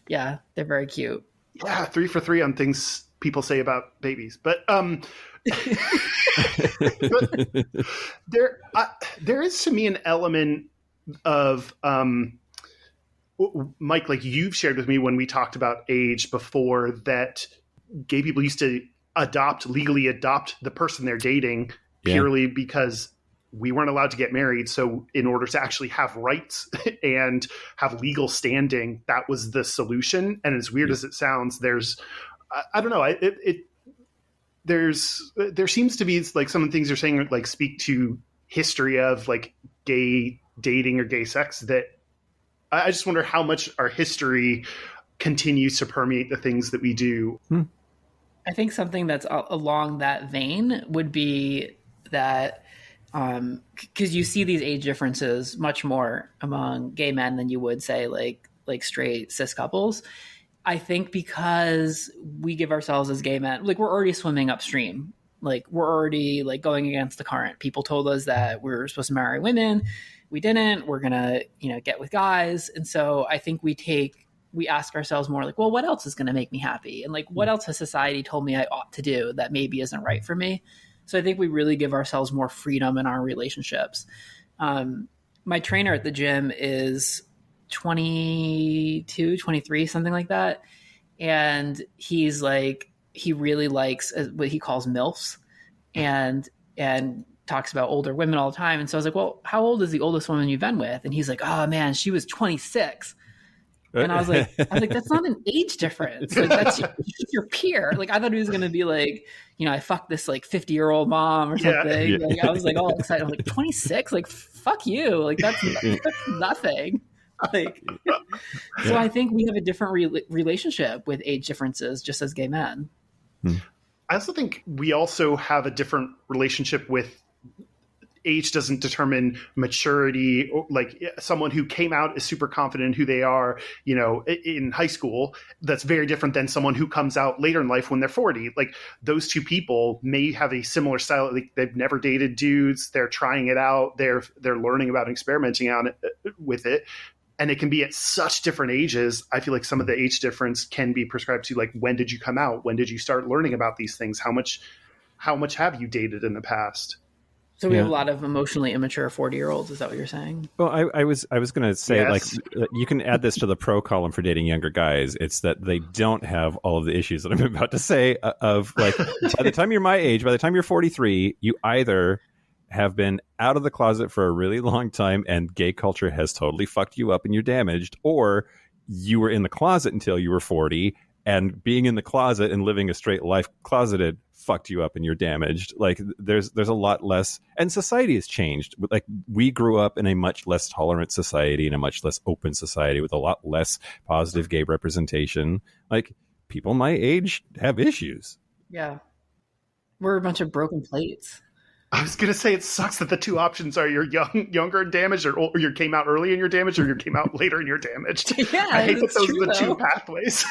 yeah, they're very cute. Yeah. 3 for 3 on things people say about babies, but there is to me an element of Mike, like you've shared with me when we talked about age before, that gay people used to legally adopt the person they're dating purely because we weren't allowed to get married. So in order to actually have rights and have legal standing, that was the solution. And as weird as it sounds, I don't know. There seems to be like some of the things you're saying like speak to history of like gay dating or gay sex, that I just wonder how much our history continues to permeate the things that we do. I think something that's along that vein would be that because you see these age differences much more among gay men than you would say like straight cis couples. I think because we give ourselves as gay men, like we're already swimming upstream. Like we're already like going against the current. People told us that we were supposed to marry women. We didn't. We're going to, get with guys. And so I think we ask ourselves more like, well, what else is going to make me happy? And like, what else has society told me I ought to do that maybe isn't right for me? So I think we really give ourselves more freedom in our relationships. My trainer at the gym is 22, 23, something like that. And he's like, he really likes what he calls MILFs and talks about older women all the time. And so I was like, well, how old is the oldest woman you've been with? And he's like, oh man, she was 26. And I was like, that's not an age difference. Like, that's your peer. Like, I thought he was going to be like, I fucked this like 50-year-old mom or something. Yeah. Like, I was like all excited. I'm like, 26? Like, fuck you. Like, that's nothing. Like, so I think we have a different relationship with age differences just as gay men. I also think we also have a different relationship with age doesn't determine maturity. Like someone who came out is super confident in who they are, in high school, that's very different than someone who comes out later in life when they're 40. Like those two people may have a similar style. Like they've never dated dudes. They're trying it out. They're learning about and experimenting on it, with it. And it can be at such different ages. I feel like some of the age difference can be prescribed to like, when did you come out? When did you start learning about these things? How much have you dated in the past? So we have a lot of emotionally immature 40-year-olds. Is that what you're saying? Well, I was going to say, yes. Like, you can add this to the pro column for dating younger guys. It's that they don't have all of the issues that I'm about to say of like, by the time you're my age, by the time you're 43, you either have been out of the closet for a really long time and gay culture has totally fucked you up and you're damaged, or you were in the closet until you were 40 and being in the closet and living a straight life closeted fucked you up and you're damaged. Like there's a lot less, and society has changed. Like we grew up in a much less tolerant society and a much less open society with a lot less positive gay representation. Like people my age have issues. Yeah. We're a bunch of broken plates. I was going to say it sucks that the two options are you're younger and damaged, or you came out early and you're damaged, or you came out later and you're damaged. Yeah, I hate that those true, are the though. two pathways.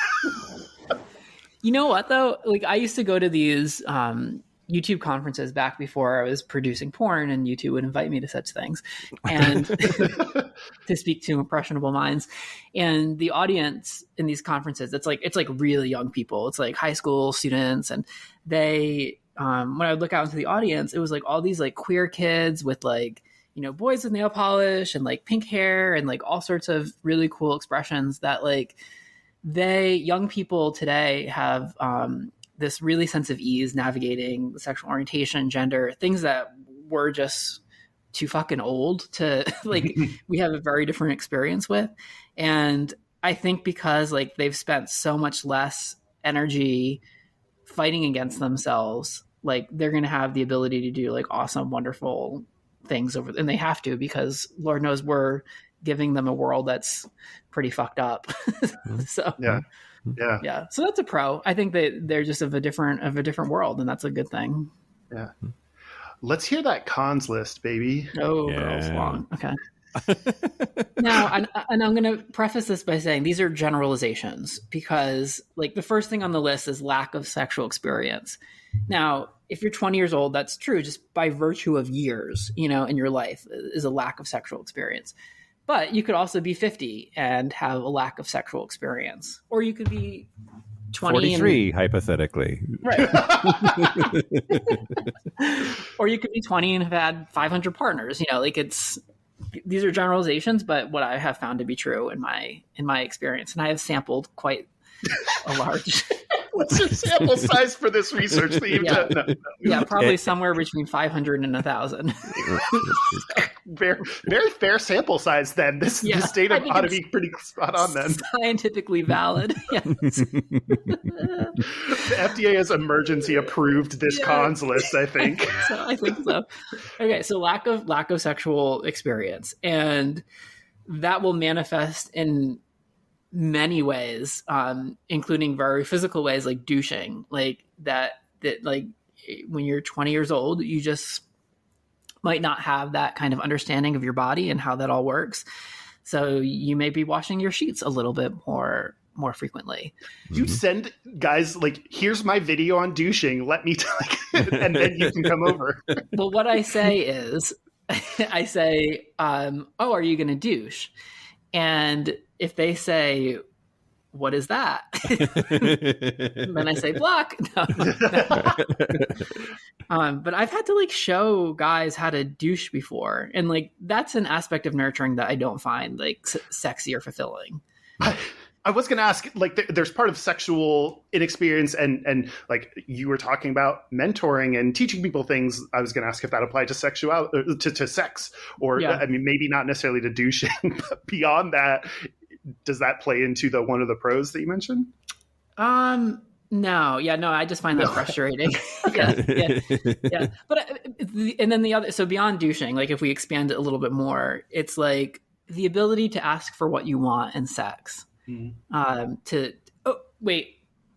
You know what, though? Like, I used to go to these YouTube conferences back before I was producing porn, and YouTube would invite me to such things and to speak to impressionable minds. And the audience in these conferences, it's like really young people. It's like high school students, and they when I would look out into the audience, it was like all these like queer kids with like, boys with nail polish and like pink hair and like all sorts of really cool expressions that like young people today have this really sense of ease navigating sexual orientation, gender, things that were just too fucking old to like, we have a very different experience with. And I think because like they've spent so much less energy fighting against themselves, like they're going to have the ability to do like awesome, wonderful things and they have to, because Lord knows we're giving them a world that's pretty fucked up. So yeah. So that's a pro. I think that they're just of a different world, and that's a good thing. Yeah. Let's hear that cons list, baby. Oh, Yeah. girls long. Okay. Now, and I'm going to preface this by saying these are generalizations, because like the first thing on the list is lack of sexual experience. Now, if you're 20 years old, that's true just by virtue of years, in your life is a lack of sexual experience. But you could also be 50 and have a lack of sexual experience, or you could be 43 hypothetically, right? Or you could be 20 and have had 500 partners. These are generalizations, but what I have found to be true in my experience, and I have sampled quite a large. What's your sample size for this research that you've done? No. Yeah, probably somewhere between 500 and 1,000. Very, very fair sample size then. This data ought to be pretty spot on then. Scientifically valid. Yes. The FDA has emergency approved this cons list, I think. I think so. Okay, so lack of sexual experience, and that will manifest in many ways, including very physical ways like douching, like that like when you're 20 years old, you just might not have that kind of understanding of your body and how that all works. So you may be washing your sheets a little bit more frequently. You send guys like, here's my video on douching, let me and then you can come over. Well, what I say is I say, oh, are you going to douche? And if they say, what is that? And then I say block. No. But I've had to like show guys how to douche before. And like, that's an aspect of nurturing that I don't find like sexy or fulfilling. I was going to ask, like, there's part of sexual inexperience and like you were talking about mentoring and teaching people things. I was going to ask if that applied to sexuality, to sex, or I mean, maybe not necessarily to douching, but beyond that, does that play into one of the pros that you mentioned? No, I just find that frustrating. yeah. But and then the other, so beyond douching, like if we expand it a little bit more, it's like the ability to ask for what you want in sex.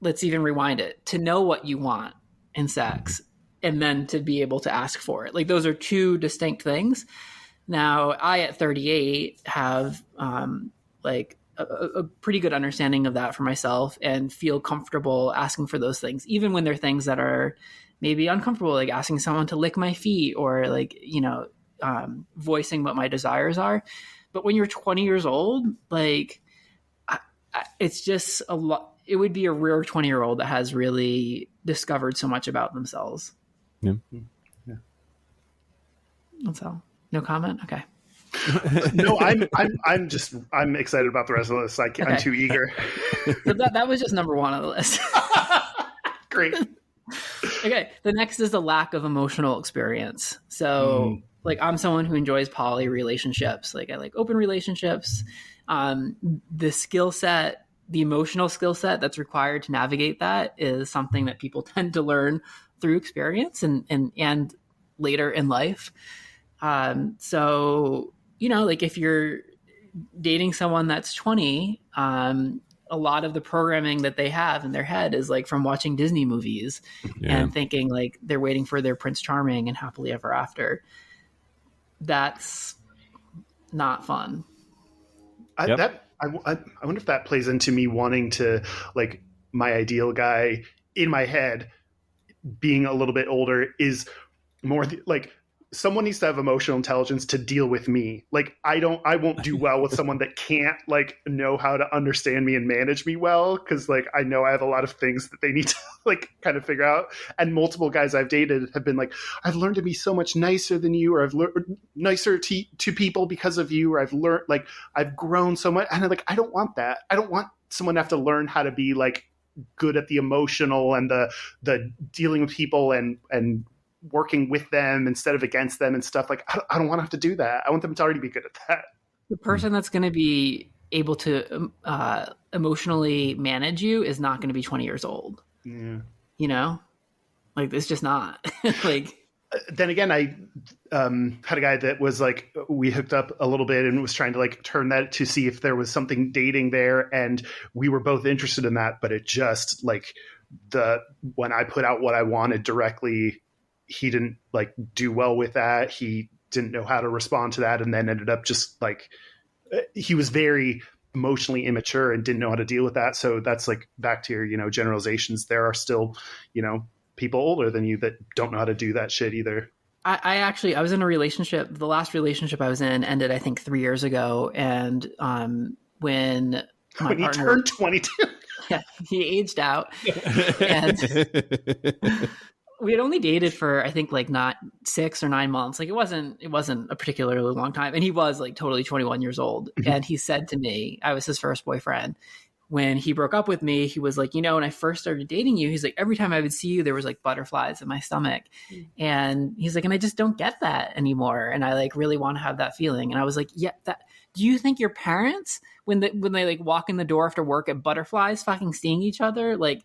Let's even rewind it, to know what you want in sex and then to be able to ask for it. Like those are two distinct things. Now I at 38 have like a pretty good understanding of that for myself and feel comfortable asking for those things, even when they're things that are maybe uncomfortable, like asking someone to lick my feet or like, voicing what my desires are. But when you're 20 years old, like it's just a lot. It would be a rare 20-year-old that has really discovered so much about themselves. Yeah. That's all. No comment. Okay. No, I'm excited about the rest of this. I'm too eager. So that was just number one on the list. Great. Okay. The next is the lack of emotional experience. So like I'm someone who enjoys poly relationships. Like I like open relationships. The skill set, the emotional skill set that's required to navigate that is something that people tend to learn through experience and later in life. So, like if you're dating someone that's 20, a lot of the programming that they have in their head is like from watching Disney movies and thinking like they're waiting for their Prince Charming and happily ever after. That's not fun. I wonder if that plays into me wanting to, like, my ideal guy in my head being a little bit older is more like someone needs to have emotional intelligence to deal with me. Like I won't do well with someone that can't like know how to understand me and manage me well. Cause like, I know I have a lot of things that they need to like kind of figure out. And multiple guys I've dated have been like, I've learned to be so much nicer than you, or I've learned nicer to people because of you, or I've learned, like, I've grown so much. And I'm like, I don't want that. I don't want someone to have to learn how to be like good at the emotional and the dealing with people and working with them instead of against them and stuff. Like, I don't want to have to do that. I want them to already be good at that. The person that's going to be able to emotionally manage you is not going to be 20 years old. Yeah. Like it's just not like. Then again, I had a guy that was like, we hooked up a little bit and was trying to like turn that to see if there was something dating there. And we were both interested in that, but it just like when I put out what I wanted directly, he didn't like do well with that. He didn't know how to respond to that. And then ended up just like, he was very emotionally immature and didn't know how to deal with that. So that's like back to your, generalizations. There are still, people older than you that don't know how to do that shit either. I was in a relationship. The last relationship I was in ended, I think 3 years ago. And when he turned 22, yeah, he aged out and we had only dated for, I think, like not 6 or 9 months. Like it wasn't a particularly long time. And he was like totally 21 years old. And he said to me, I was his first boyfriend. When he broke up with me, he was like, when I first started dating you, he's like, every time I would see you, there was like butterflies in my stomach. And he's like, and I just don't get that anymore. And I like really want to have that feeling. And I was like, yeah, do you think your parents, when they like walk in the door after work at butterflies fucking seeing each other, like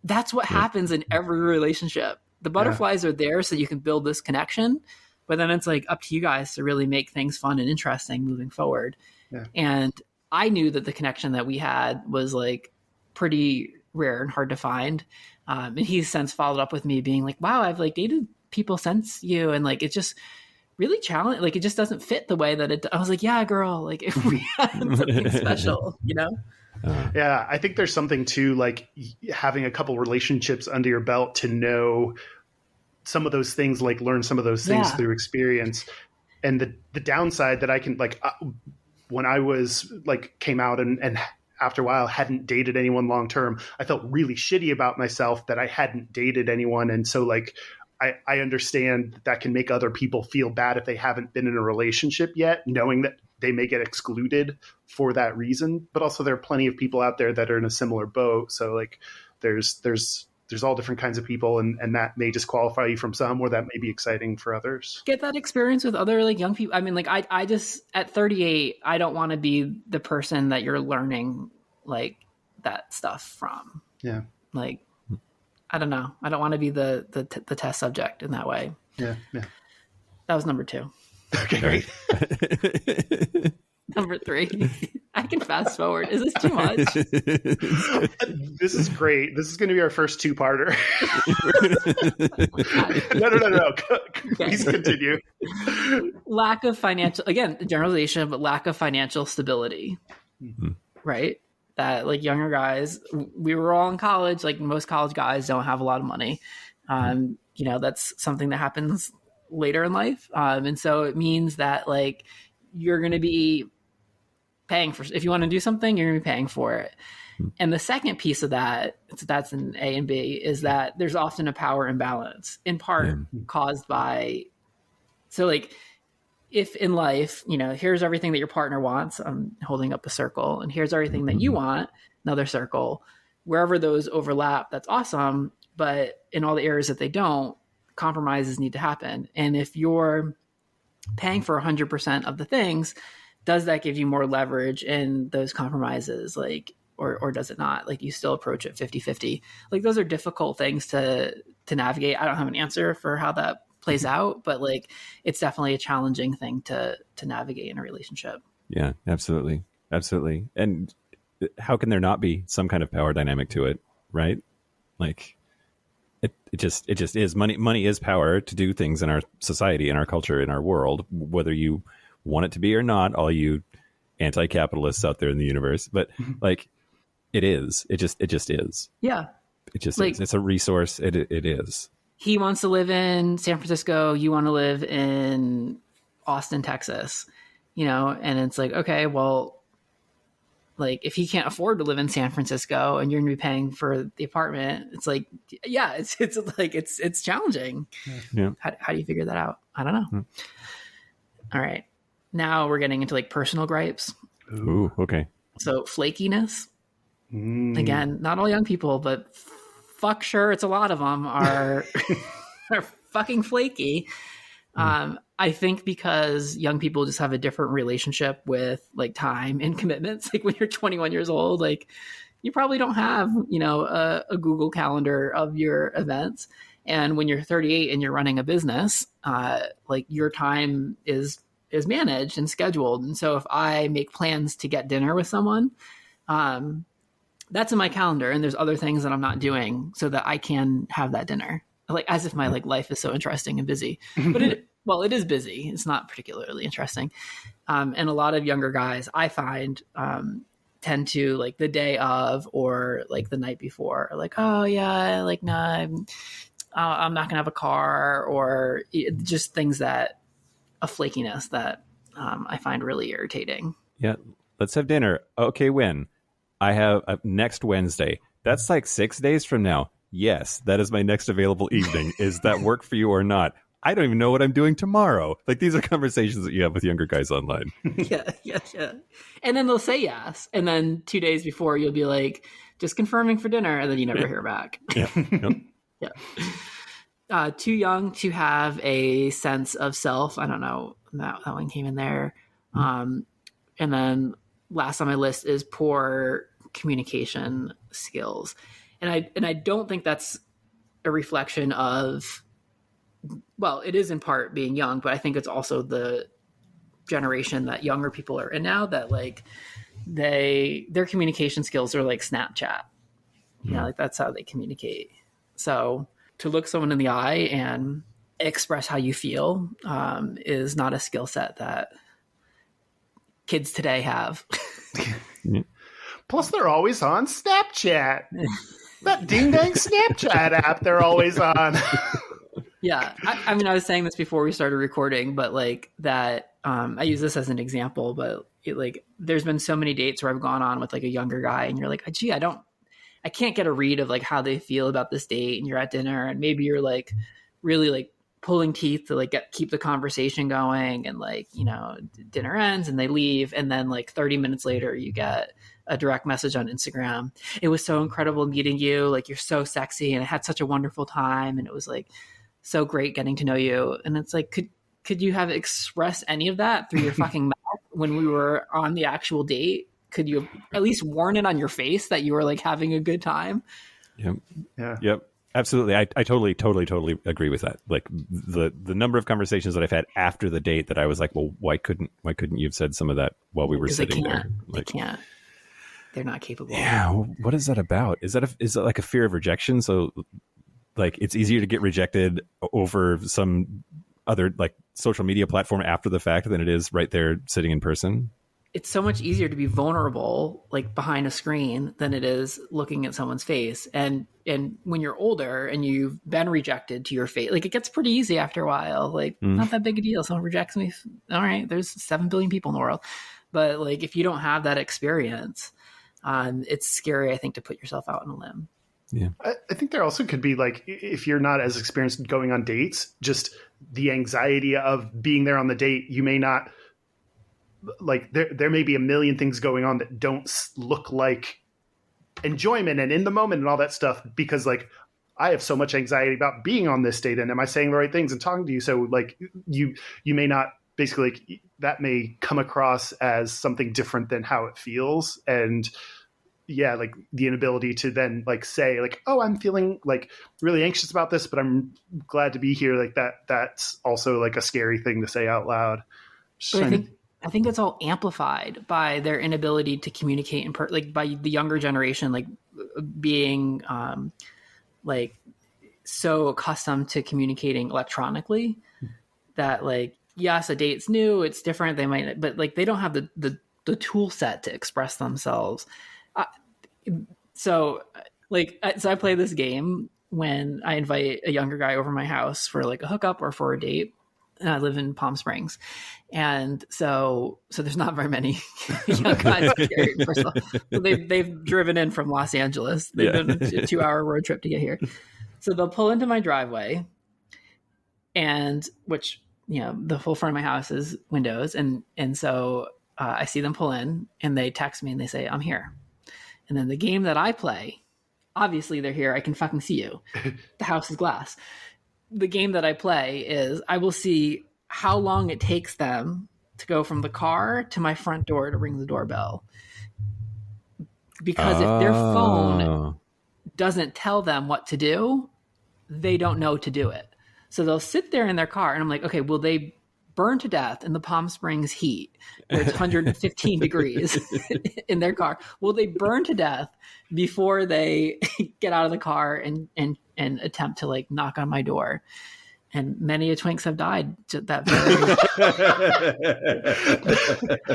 that's what happens in every relationship. The butterflies are there so you can build this connection, but then it's like up to you guys to really make things fun and interesting moving forward. Yeah. And I knew that the connection that we had was like pretty rare and hard to find. And he's since followed up with me being like, wow, I've like dated people since you. And like, it's just really challenging. Like, it just doesn't fit the way that I was like, yeah, girl, like if we had something special, Yeah, I think there's something to like having a couple relationships under your belt to know some of those things, like learn some of those things through experience. And the downside that I can like when I was like came out and after a while hadn't dated anyone long term. I felt really shitty about myself that I hadn't dated anyone. And so like, I understand that can make other people feel bad if they haven't been in a relationship yet, knowing that they may get excluded for that reason. But also there are plenty of people out there that are in a similar boat. So like there's all different kinds of people, and that may disqualify you from some, or that may be exciting for others. Get that experience with other like young people. I mean, like I just at 38, I don't want to be the person that you're learning like that stuff from. Yeah. Like, I don't know. I don't want to be the test subject in that way. Yeah. That was number 2. Okay, great. Number 3. I can fast forward. Is this too much? This is great. This is going to be our first 2-parter. No. Please continue. Lack of financial, again, generalization, but lack of financial stability. Mm-hmm. Right? That like younger guys, we were all in college, like most college guys don't have a lot of money. You know, that's something that happens later in life. And so it means that like you're going to be paying for, if you want to do something, you're going to be paying for it. And the second piece of that, so that's in A and B, is that there's often a power imbalance, in part caused by, so like if in life, you know, here's everything that your partner wants, I'm holding up a circle, and here's everything that you want, another circle, wherever those overlap, that's awesome. But in all the areas that they don't, compromises need to happen. And if you're paying for 100% of the things, does that give you more leverage in those compromises? Like, or does it not? Like you still approach it 50-50. Like those are difficult things to navigate. I don't have an answer for how that plays out, but like it's definitely a challenging thing to navigate in a relationship. Yeah, absolutely. And how can there not be some kind of power dynamic to it, right? Like it just is. Money is power to do things in our society, in our culture, in our world, whether you want it to be or not, all you anti-capitalists out there in the universe. But like it is. It just is. Yeah. It just like, is. It's a resource. It is. He wants to live in San Francisco. You want to live in Austin, Texas, you know? And it's like, okay, well, like if he can't afford to live in San Francisco and you're going to be paying for the apartment, it's like, yeah, it's like, it's challenging. Yeah. How do you figure that out? I don't know. All right. Now we're getting into like personal gripes. Ooh, okay. So flakiness. Again, not all young people, but fuck sure it's a lot of them are fucking flaky. I think because young people just have a different relationship with like time and commitments. Like when you're 21 years old, like you probably don't have, you know, a Google Calendar of your events. And when you're 38 and you're running a business, like your time is managed and scheduled. And so if I make plans to get dinner with someone, that's in my calendar, and there's other things that I'm not doing so that I can have that dinner. Like as if my like life is so interesting and busy, but it is busy. It's not particularly interesting. And a lot of younger guys I find tend to like the day of or like the night before are like, oh yeah, like no, I'm not gonna have a car, or just things that a flakiness that I find really irritating. Yeah, let's have dinner. Okay, when? I have next Wednesday. That's like 6 days from now. Yes, that is my next available evening. Is that work for you or not? I don't even know what I'm doing tomorrow. Like these are conversations that you have with younger guys online. Yeah. And then they'll say yes. And then 2 days before you'll be like, just confirming for dinner. And then you never hear back. Yeah. Yep. Yeah. Too young to have a sense of self. I don't know. That one came in there. And then last on my list is poor communication skills. And I don't think that's a reflection of, well, it is in part being young, but I think it's also the generation that younger people are in now that like their communication skills are like Snapchat. You know, like that's how they communicate. So to look someone in the eye and express how you feel is not a skill set that kids today have. Plus they're always on Snapchat. That ding dang Snapchat app they're always on. Yeah. I mean, I was saying this before we started recording, but like that, I use this as an example, but there's been so many dates where I've gone on with like a younger guy and you're like, gee, I can't get a read of like how they feel about this date, and you're at dinner and maybe you're like really like pulling teeth to like keep the conversation going, and like, you know, dinner ends and they leave, and then like 30 minutes later you get a direct message on Instagram. It was so incredible meeting you, like you're so sexy and I had such a wonderful time and it was like so great getting to know you. And it's like, could you have expressed any of that through your fucking mouth when we were on the actual date? Could you have at least worn it on your face that you were like having a good time? Yep. Yeah. Yep. Absolutely. I totally agree with that. Like the number of conversations that I've had after the date that I was like, well, why couldn't you have said some of that while we were sitting there? Like, they can't. They're not capable. Yeah. What is that about? Is it like a fear of rejection? So like it's easier to get rejected over some other like social media platform after the fact than it is right there sitting in person? It's so much easier to be vulnerable like behind a screen than it is looking at someone's face. And when you're older and you've been rejected to your face, like it gets pretty easy after a while. Like not that big a deal. Someone rejects me. All right. There's 7 billion people in the world. But like, if you don't have that experience, it's scary, I think, to put yourself out on a limb. Yeah. I think there also could be like, if you're not as experienced going on dates, just the anxiety of being there on the date, you may not, like there may be a million things going on that don't look like enjoyment and in the moment and all that stuff, because like I have so much anxiety about being on this date and am I saying the right things and talking to you. So like you may not, basically like, that may come across as something different than how it feels. And yeah, like the inability to then like say like, oh, I'm feeling like really anxious about this, but I'm glad to be here. Like that's also like a scary thing to say out loud. But I think that's all amplified by their inability to communicate like by the younger generation, like being like so accustomed to communicating electronically that like, yes, a date's new, it's different. They might, but like they don't have the tool set to express themselves. So I play this game when I invite a younger guy over my house for like a hookup or for a date. And I live in Palm Springs. And so there's not very many young guys here, first of all. So they've driven in from Los Angeles. They've done a 2-hour road trip to get here. So they'll pull into my driveway, and which, you know, the whole front of my house is windows. And so I see them pull in and they text me and they say, I'm here. And then the game that I play, obviously they're here. I can fucking see you. The house is glass. The game that I play is I will see how long it takes them to go from the car to my front door to ring the doorbell. Because if their phone doesn't tell them what to do, they don't know to do it. So they'll sit there in their car and I'm like, okay, will they burn to death in the Palm Springs heat where it's 115 degrees in their car? Will they burn to death before they get out of the car and attempt to like knock on my door? And many a twinks have died that very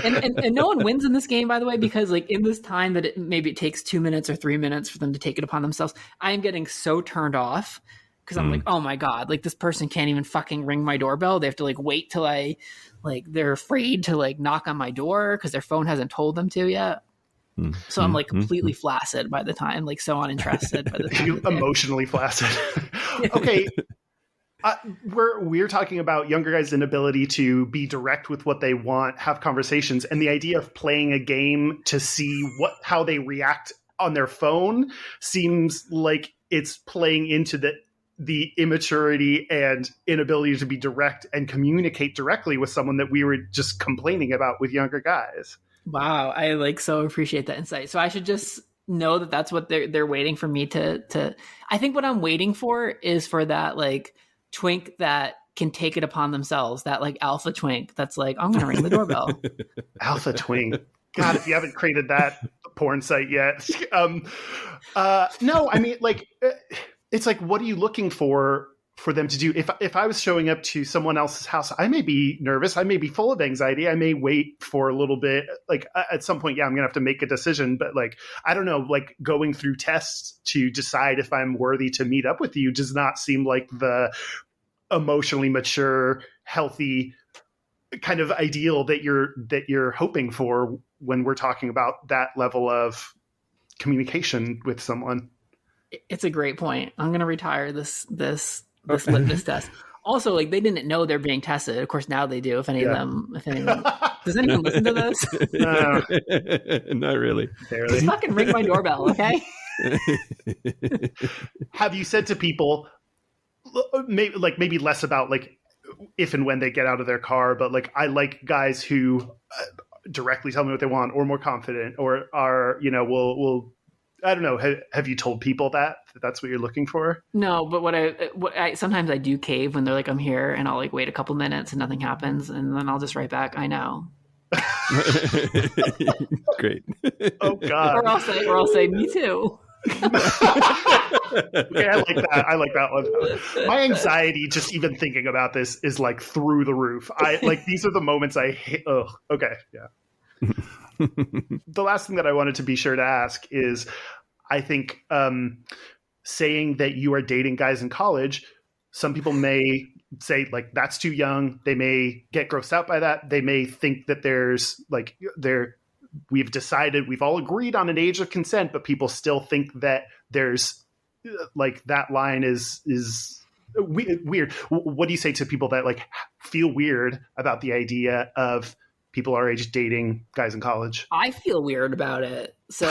and no one wins in this game, by the way, because like in this time that maybe it takes 2 minutes or 3 minutes for them to take it upon themselves, I am getting so turned off because I'm like, oh my God, like this person can't even fucking ring my doorbell. They have to like wait till they're afraid to like knock on my door because their phone hasn't told them to yet. So I'm like completely flaccid by the time, like so uninterested by the time. You emotionally flaccid. Okay. We're talking about younger guys' inability to be direct with what they want, have conversations, and the idea of playing a game to see how they react on their phone seems like it's playing into the immaturity and inability to be direct and communicate directly with someone that we were just complaining about with younger guys. Wow, I like so appreciate that insight. So I should just know that that's what they're waiting for me to. I think what I'm waiting for is for that like twink that can take it upon themselves, that like alpha twink that's like, I'm gonna ring the doorbell. Alpha twink. God, if you haven't created that porn site yet. No, I mean, like, it's like, what are you looking for them to do? If I was showing up to someone else's house, I may be nervous. I may be full of anxiety. I may wait for a little bit. Like at some point, I'm going to have to make a decision. But like, I don't know, like going through tests to decide if I'm worthy to meet up with you does not seem like the emotionally mature, healthy kind of ideal that you're hoping for when we're talking about that level of communication with someone? It's a great point. I'm going to retire this litmus test. Also, like, they didn't know they're being tested. Of course, now they do. If any of them, does anyone listen to this? Not really. Barely. Just fucking ring my doorbell, okay? Have you said to people, maybe less about like if and when they get out of their car, but like, I like guys who directly tell me what they want, or more confident, or are, will I don't know. Have you told people that that's what you're looking for? No, but what I sometimes I do cave when they're like, I'm here, and I'll like wait a couple minutes and nothing happens, and then I'll just write back, I know. Great. Oh God. Or I'll say me too. Okay, I like that. I like that one. My anxiety just even thinking about this is like through the roof. These are the moments I hate. Oh, okay. Yeah. The last thing that I wanted to be sure to ask is, I think saying that you are dating guys in college, some people may say like that's too young. They may get grossed out by that. They may think that we've decided, we've all agreed on an age of consent, but people still think that there's like that line is weird. What do you say to people that like feel weird about the idea of people our age dating guys in college? I feel weird about it. So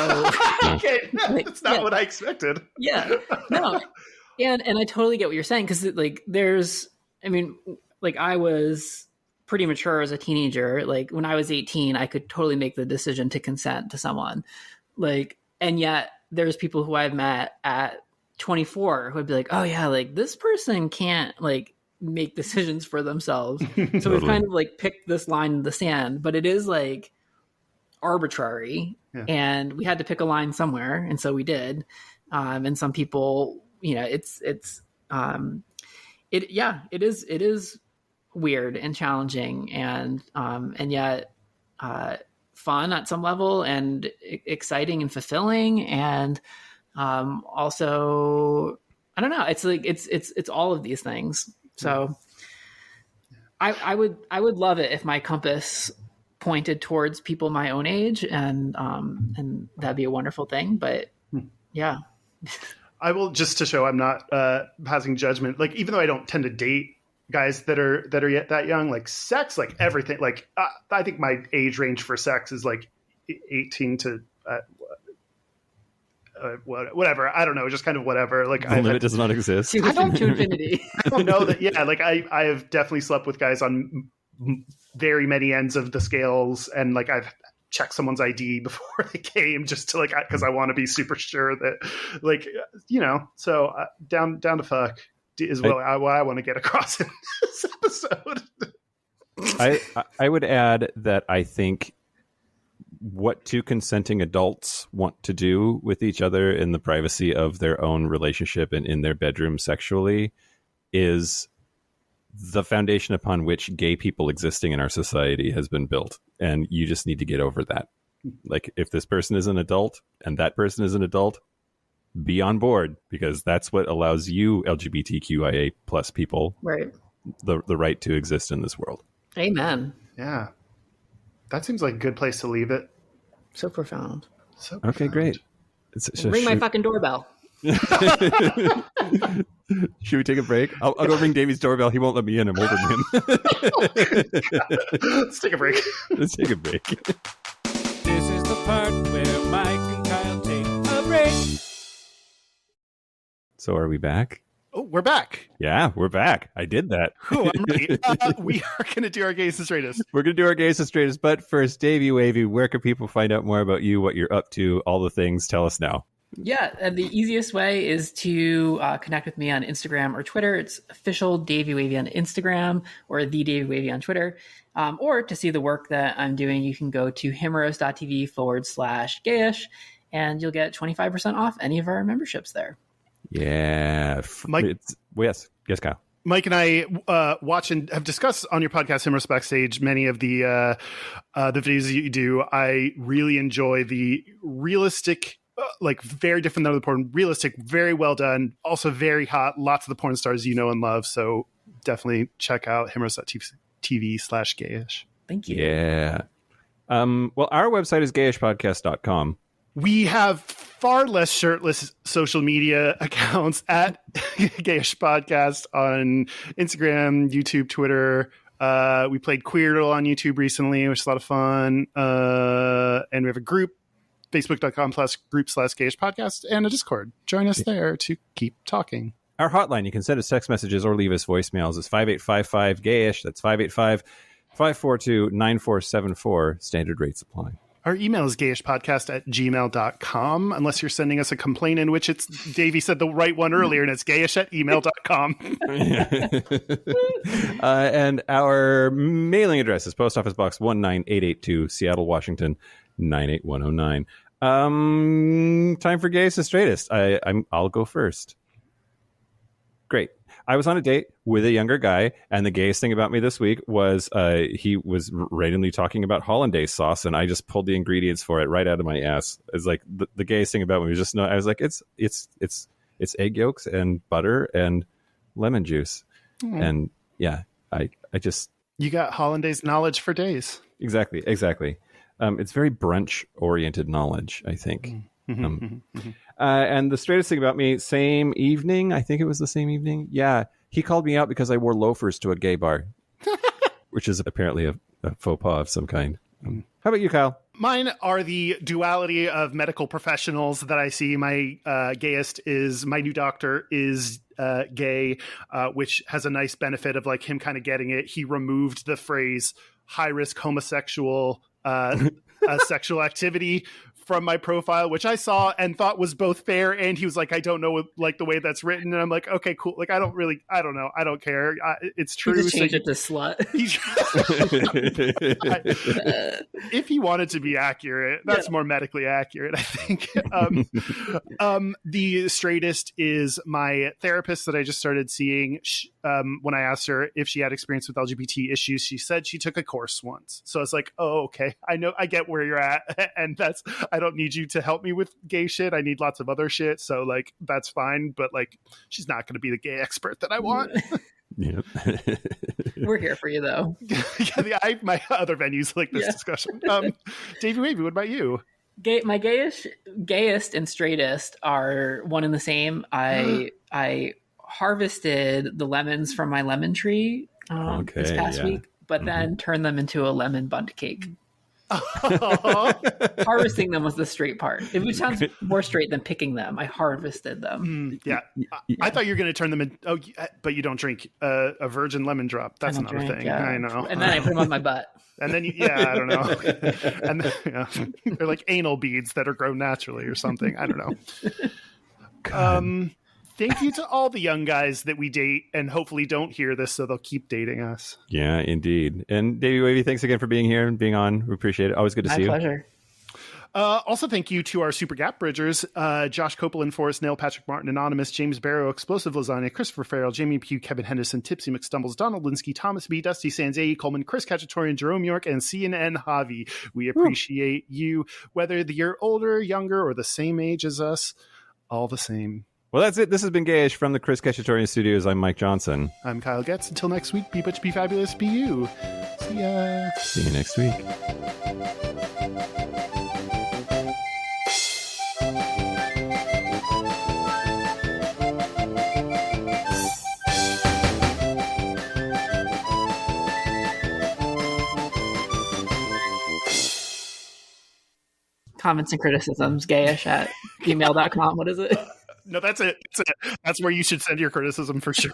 okay, that's not what I expected. Yeah, no, and I totally get what you're saying, because like I was pretty mature as a teenager. Like when I was 18, I could totally make the decision to consent to someone. Like, and yet there's people who I've met at 24 who would be like, oh yeah, like this person can't like make decisions for themselves. So we've kind of like picked this line in the sand, but it is like arbitrary. Yeah. And we had to pick a line somewhere. And so we did. And some people, it is weird and challenging and yet fun at some level, and exciting and fulfilling. And also, I don't know, it's like, it's all of these things. So I would love it if my compass pointed towards people my own age, and that'd be a wonderful thing. But yeah, I will, just to show I'm not passing judgment. Like, even though I don't tend to date guys that are yet that young, like sex, like everything, like I think my age range for sex is like 18 to whatever. I don't know, just kind of whatever. Like, the limit does not exist. To infinity. I don't know that. Yeah, like I have definitely slept with guys on very many ends of the scales, and like I've checked someone's ID before they came, just to like, because I want to be super sure that, like, so down to fuck is what I want to get across in this episode. I would add that I think what two consenting adults want to do with each other in the privacy of their own relationship and in their bedroom sexually is the foundation upon which gay people existing in our society has been built. And you just need to get over that. Like, if this person is an adult and that person is an adult, be on board, because that's what allows you LGBTQIA plus people right the right to exist in this world. Amen. Yeah. That seems like a good place to leave it. So profound. Okay, great. Ring my fucking doorbell. Should we take a break? I'll go ring Davey's doorbell. He won't let me in. I'm older than him. Let's take a break. Let's take a break. This is the part where Mike and Kyle take a break. So are we back? Oh, we're back. Yeah, we're back. I did that. Cool, I'm ready. We are going to do our Gayest and Straightest. We're going to do our Gayest and Straightest. But first, Davey Wavey, where can people find out more about you, what you're up to, all the things? Tell us now. Yeah, and the easiest way is to connect with me on Instagram or Twitter. It's official Davey Wavey on Instagram, or the Davey Wavey on Twitter. Or to see the work that I'm doing, you can go to himrose.tv/Gayish, and you'll get 25% off any of our memberships there. Yeah. Mike, yes, Kyle. Mike and I watch and have discussed on your podcast, Himrose Backstage, many of the videos that you do. I really enjoy the realistic, like very different than other porn, realistic, very well done, also very hot, lots of the porn stars you know and love. So definitely check out twitch.tv/gayish. Thank you. Yeah. Well, our website is gayishpodcast.com. We have far less shirtless social media accounts at Gayish Podcast on Instagram, YouTube, Twitter. We played Queerdle on YouTube recently, which is a lot of fun. And we have a group, facebook.com/group/Gayish Podcast, and a Discord. Join us there to keep talking. Our hotline, you can send us text messages or leave us voicemails. It's 5855-GAYISH. That's 585-542-9474. Standard rates apply. Our email is gayishpodcast@gmail.com, unless you're sending us a complaint in which it's Davey said the right one earlier, and it's gayish@email.com. And our mailing address is Post Office Box 19882, Seattle, Washington, 98109. Time for Gayest and Straightest. I'll go first. Great. I was on a date with a younger guy, and the gayest thing about me this week was he was randomly talking about hollandaise sauce, and I just pulled the ingredients for it right out of my ass. It's like the gayest thing about me was just I was like, it's egg yolks and butter and lemon juice, and yeah, I just you got hollandaise knowledge for days. Exactly. It's very brunch oriented knowledge, I think. And the straightest thing about me, same evening, I think it was the same evening. Yeah. He called me out because I wore loafers to a gay bar, which is apparently a faux pas of some kind. How about you, Kyle? Mine are the duality of medical professionals that I see. My gayest is my new doctor is gay, which has a nice benefit of like him kind of getting it. He removed the phrase high risk homosexual sexual activity from my profile, which I saw and thought was both fair. And he was like, I don't know, like the way that's written. And I'm like, okay, cool. Like, I don't know. I don't care. It's true. Just change it to slut. If he wanted to be accurate, that's more medically accurate, I think. The straightest is my therapist that I just started seeing. When I asked her if she had experience with LGBT issues, she said she took a course once. So it's like, oh, okay. I get where you're at. And I don't need you to help me with gay shit. I need lots of other shit. So like, that's fine. But like, she's not going to be the gay expert that I want. Yep. We're here for you though. My other venues like this discussion. Davey Wavey, what about you? My gayest and straightest are one and the same. I harvested the lemons from my lemon tree this past week, but then turned them into a lemon bundt cake. Harvesting them was the straight part. It sounds more straight than picking them. I harvested them. I thought you were going to turn them in. Oh, but you don't drink a virgin lemon drop. That's another thing. Yeah. I know. And then I put them on my butt. And then, I don't know. And then, they're like anal beads that are grown naturally or something. I don't know. Thank you to all the young guys that we date and hopefully don't hear this so they'll keep dating us. Yeah, indeed. And Davey Wavey, thanks again for being here and being on. We appreciate it. Always good to see you. My pleasure. Also, thank you to our Super Gap Bridgers, Josh Copeland, Forrest Nail, Patrick Martin, Anonymous, James Barrow, Explosive Lasagna, Christopher Farrell, Jamie Pugh, Kevin Henderson, Tipsy McStumbles, Donald Linsky, Thomas B, Dusty Sanzay, Coleman, Chris Cacciatorian, Jerome York, and CNN Javi. We appreciate you, whether you're older, younger, or the same age as us, all the same. Well, that's it. This has been Gayish from the Chris Cacciatorian Studios. I'm Mike Johnson. I'm Kyle Getz. Until next week, be butch, be fabulous, be you. See ya. See you next week. Comments and criticisms, gayish@gmail.com. What is it? No, that's it. That's where you should send your criticism for sure.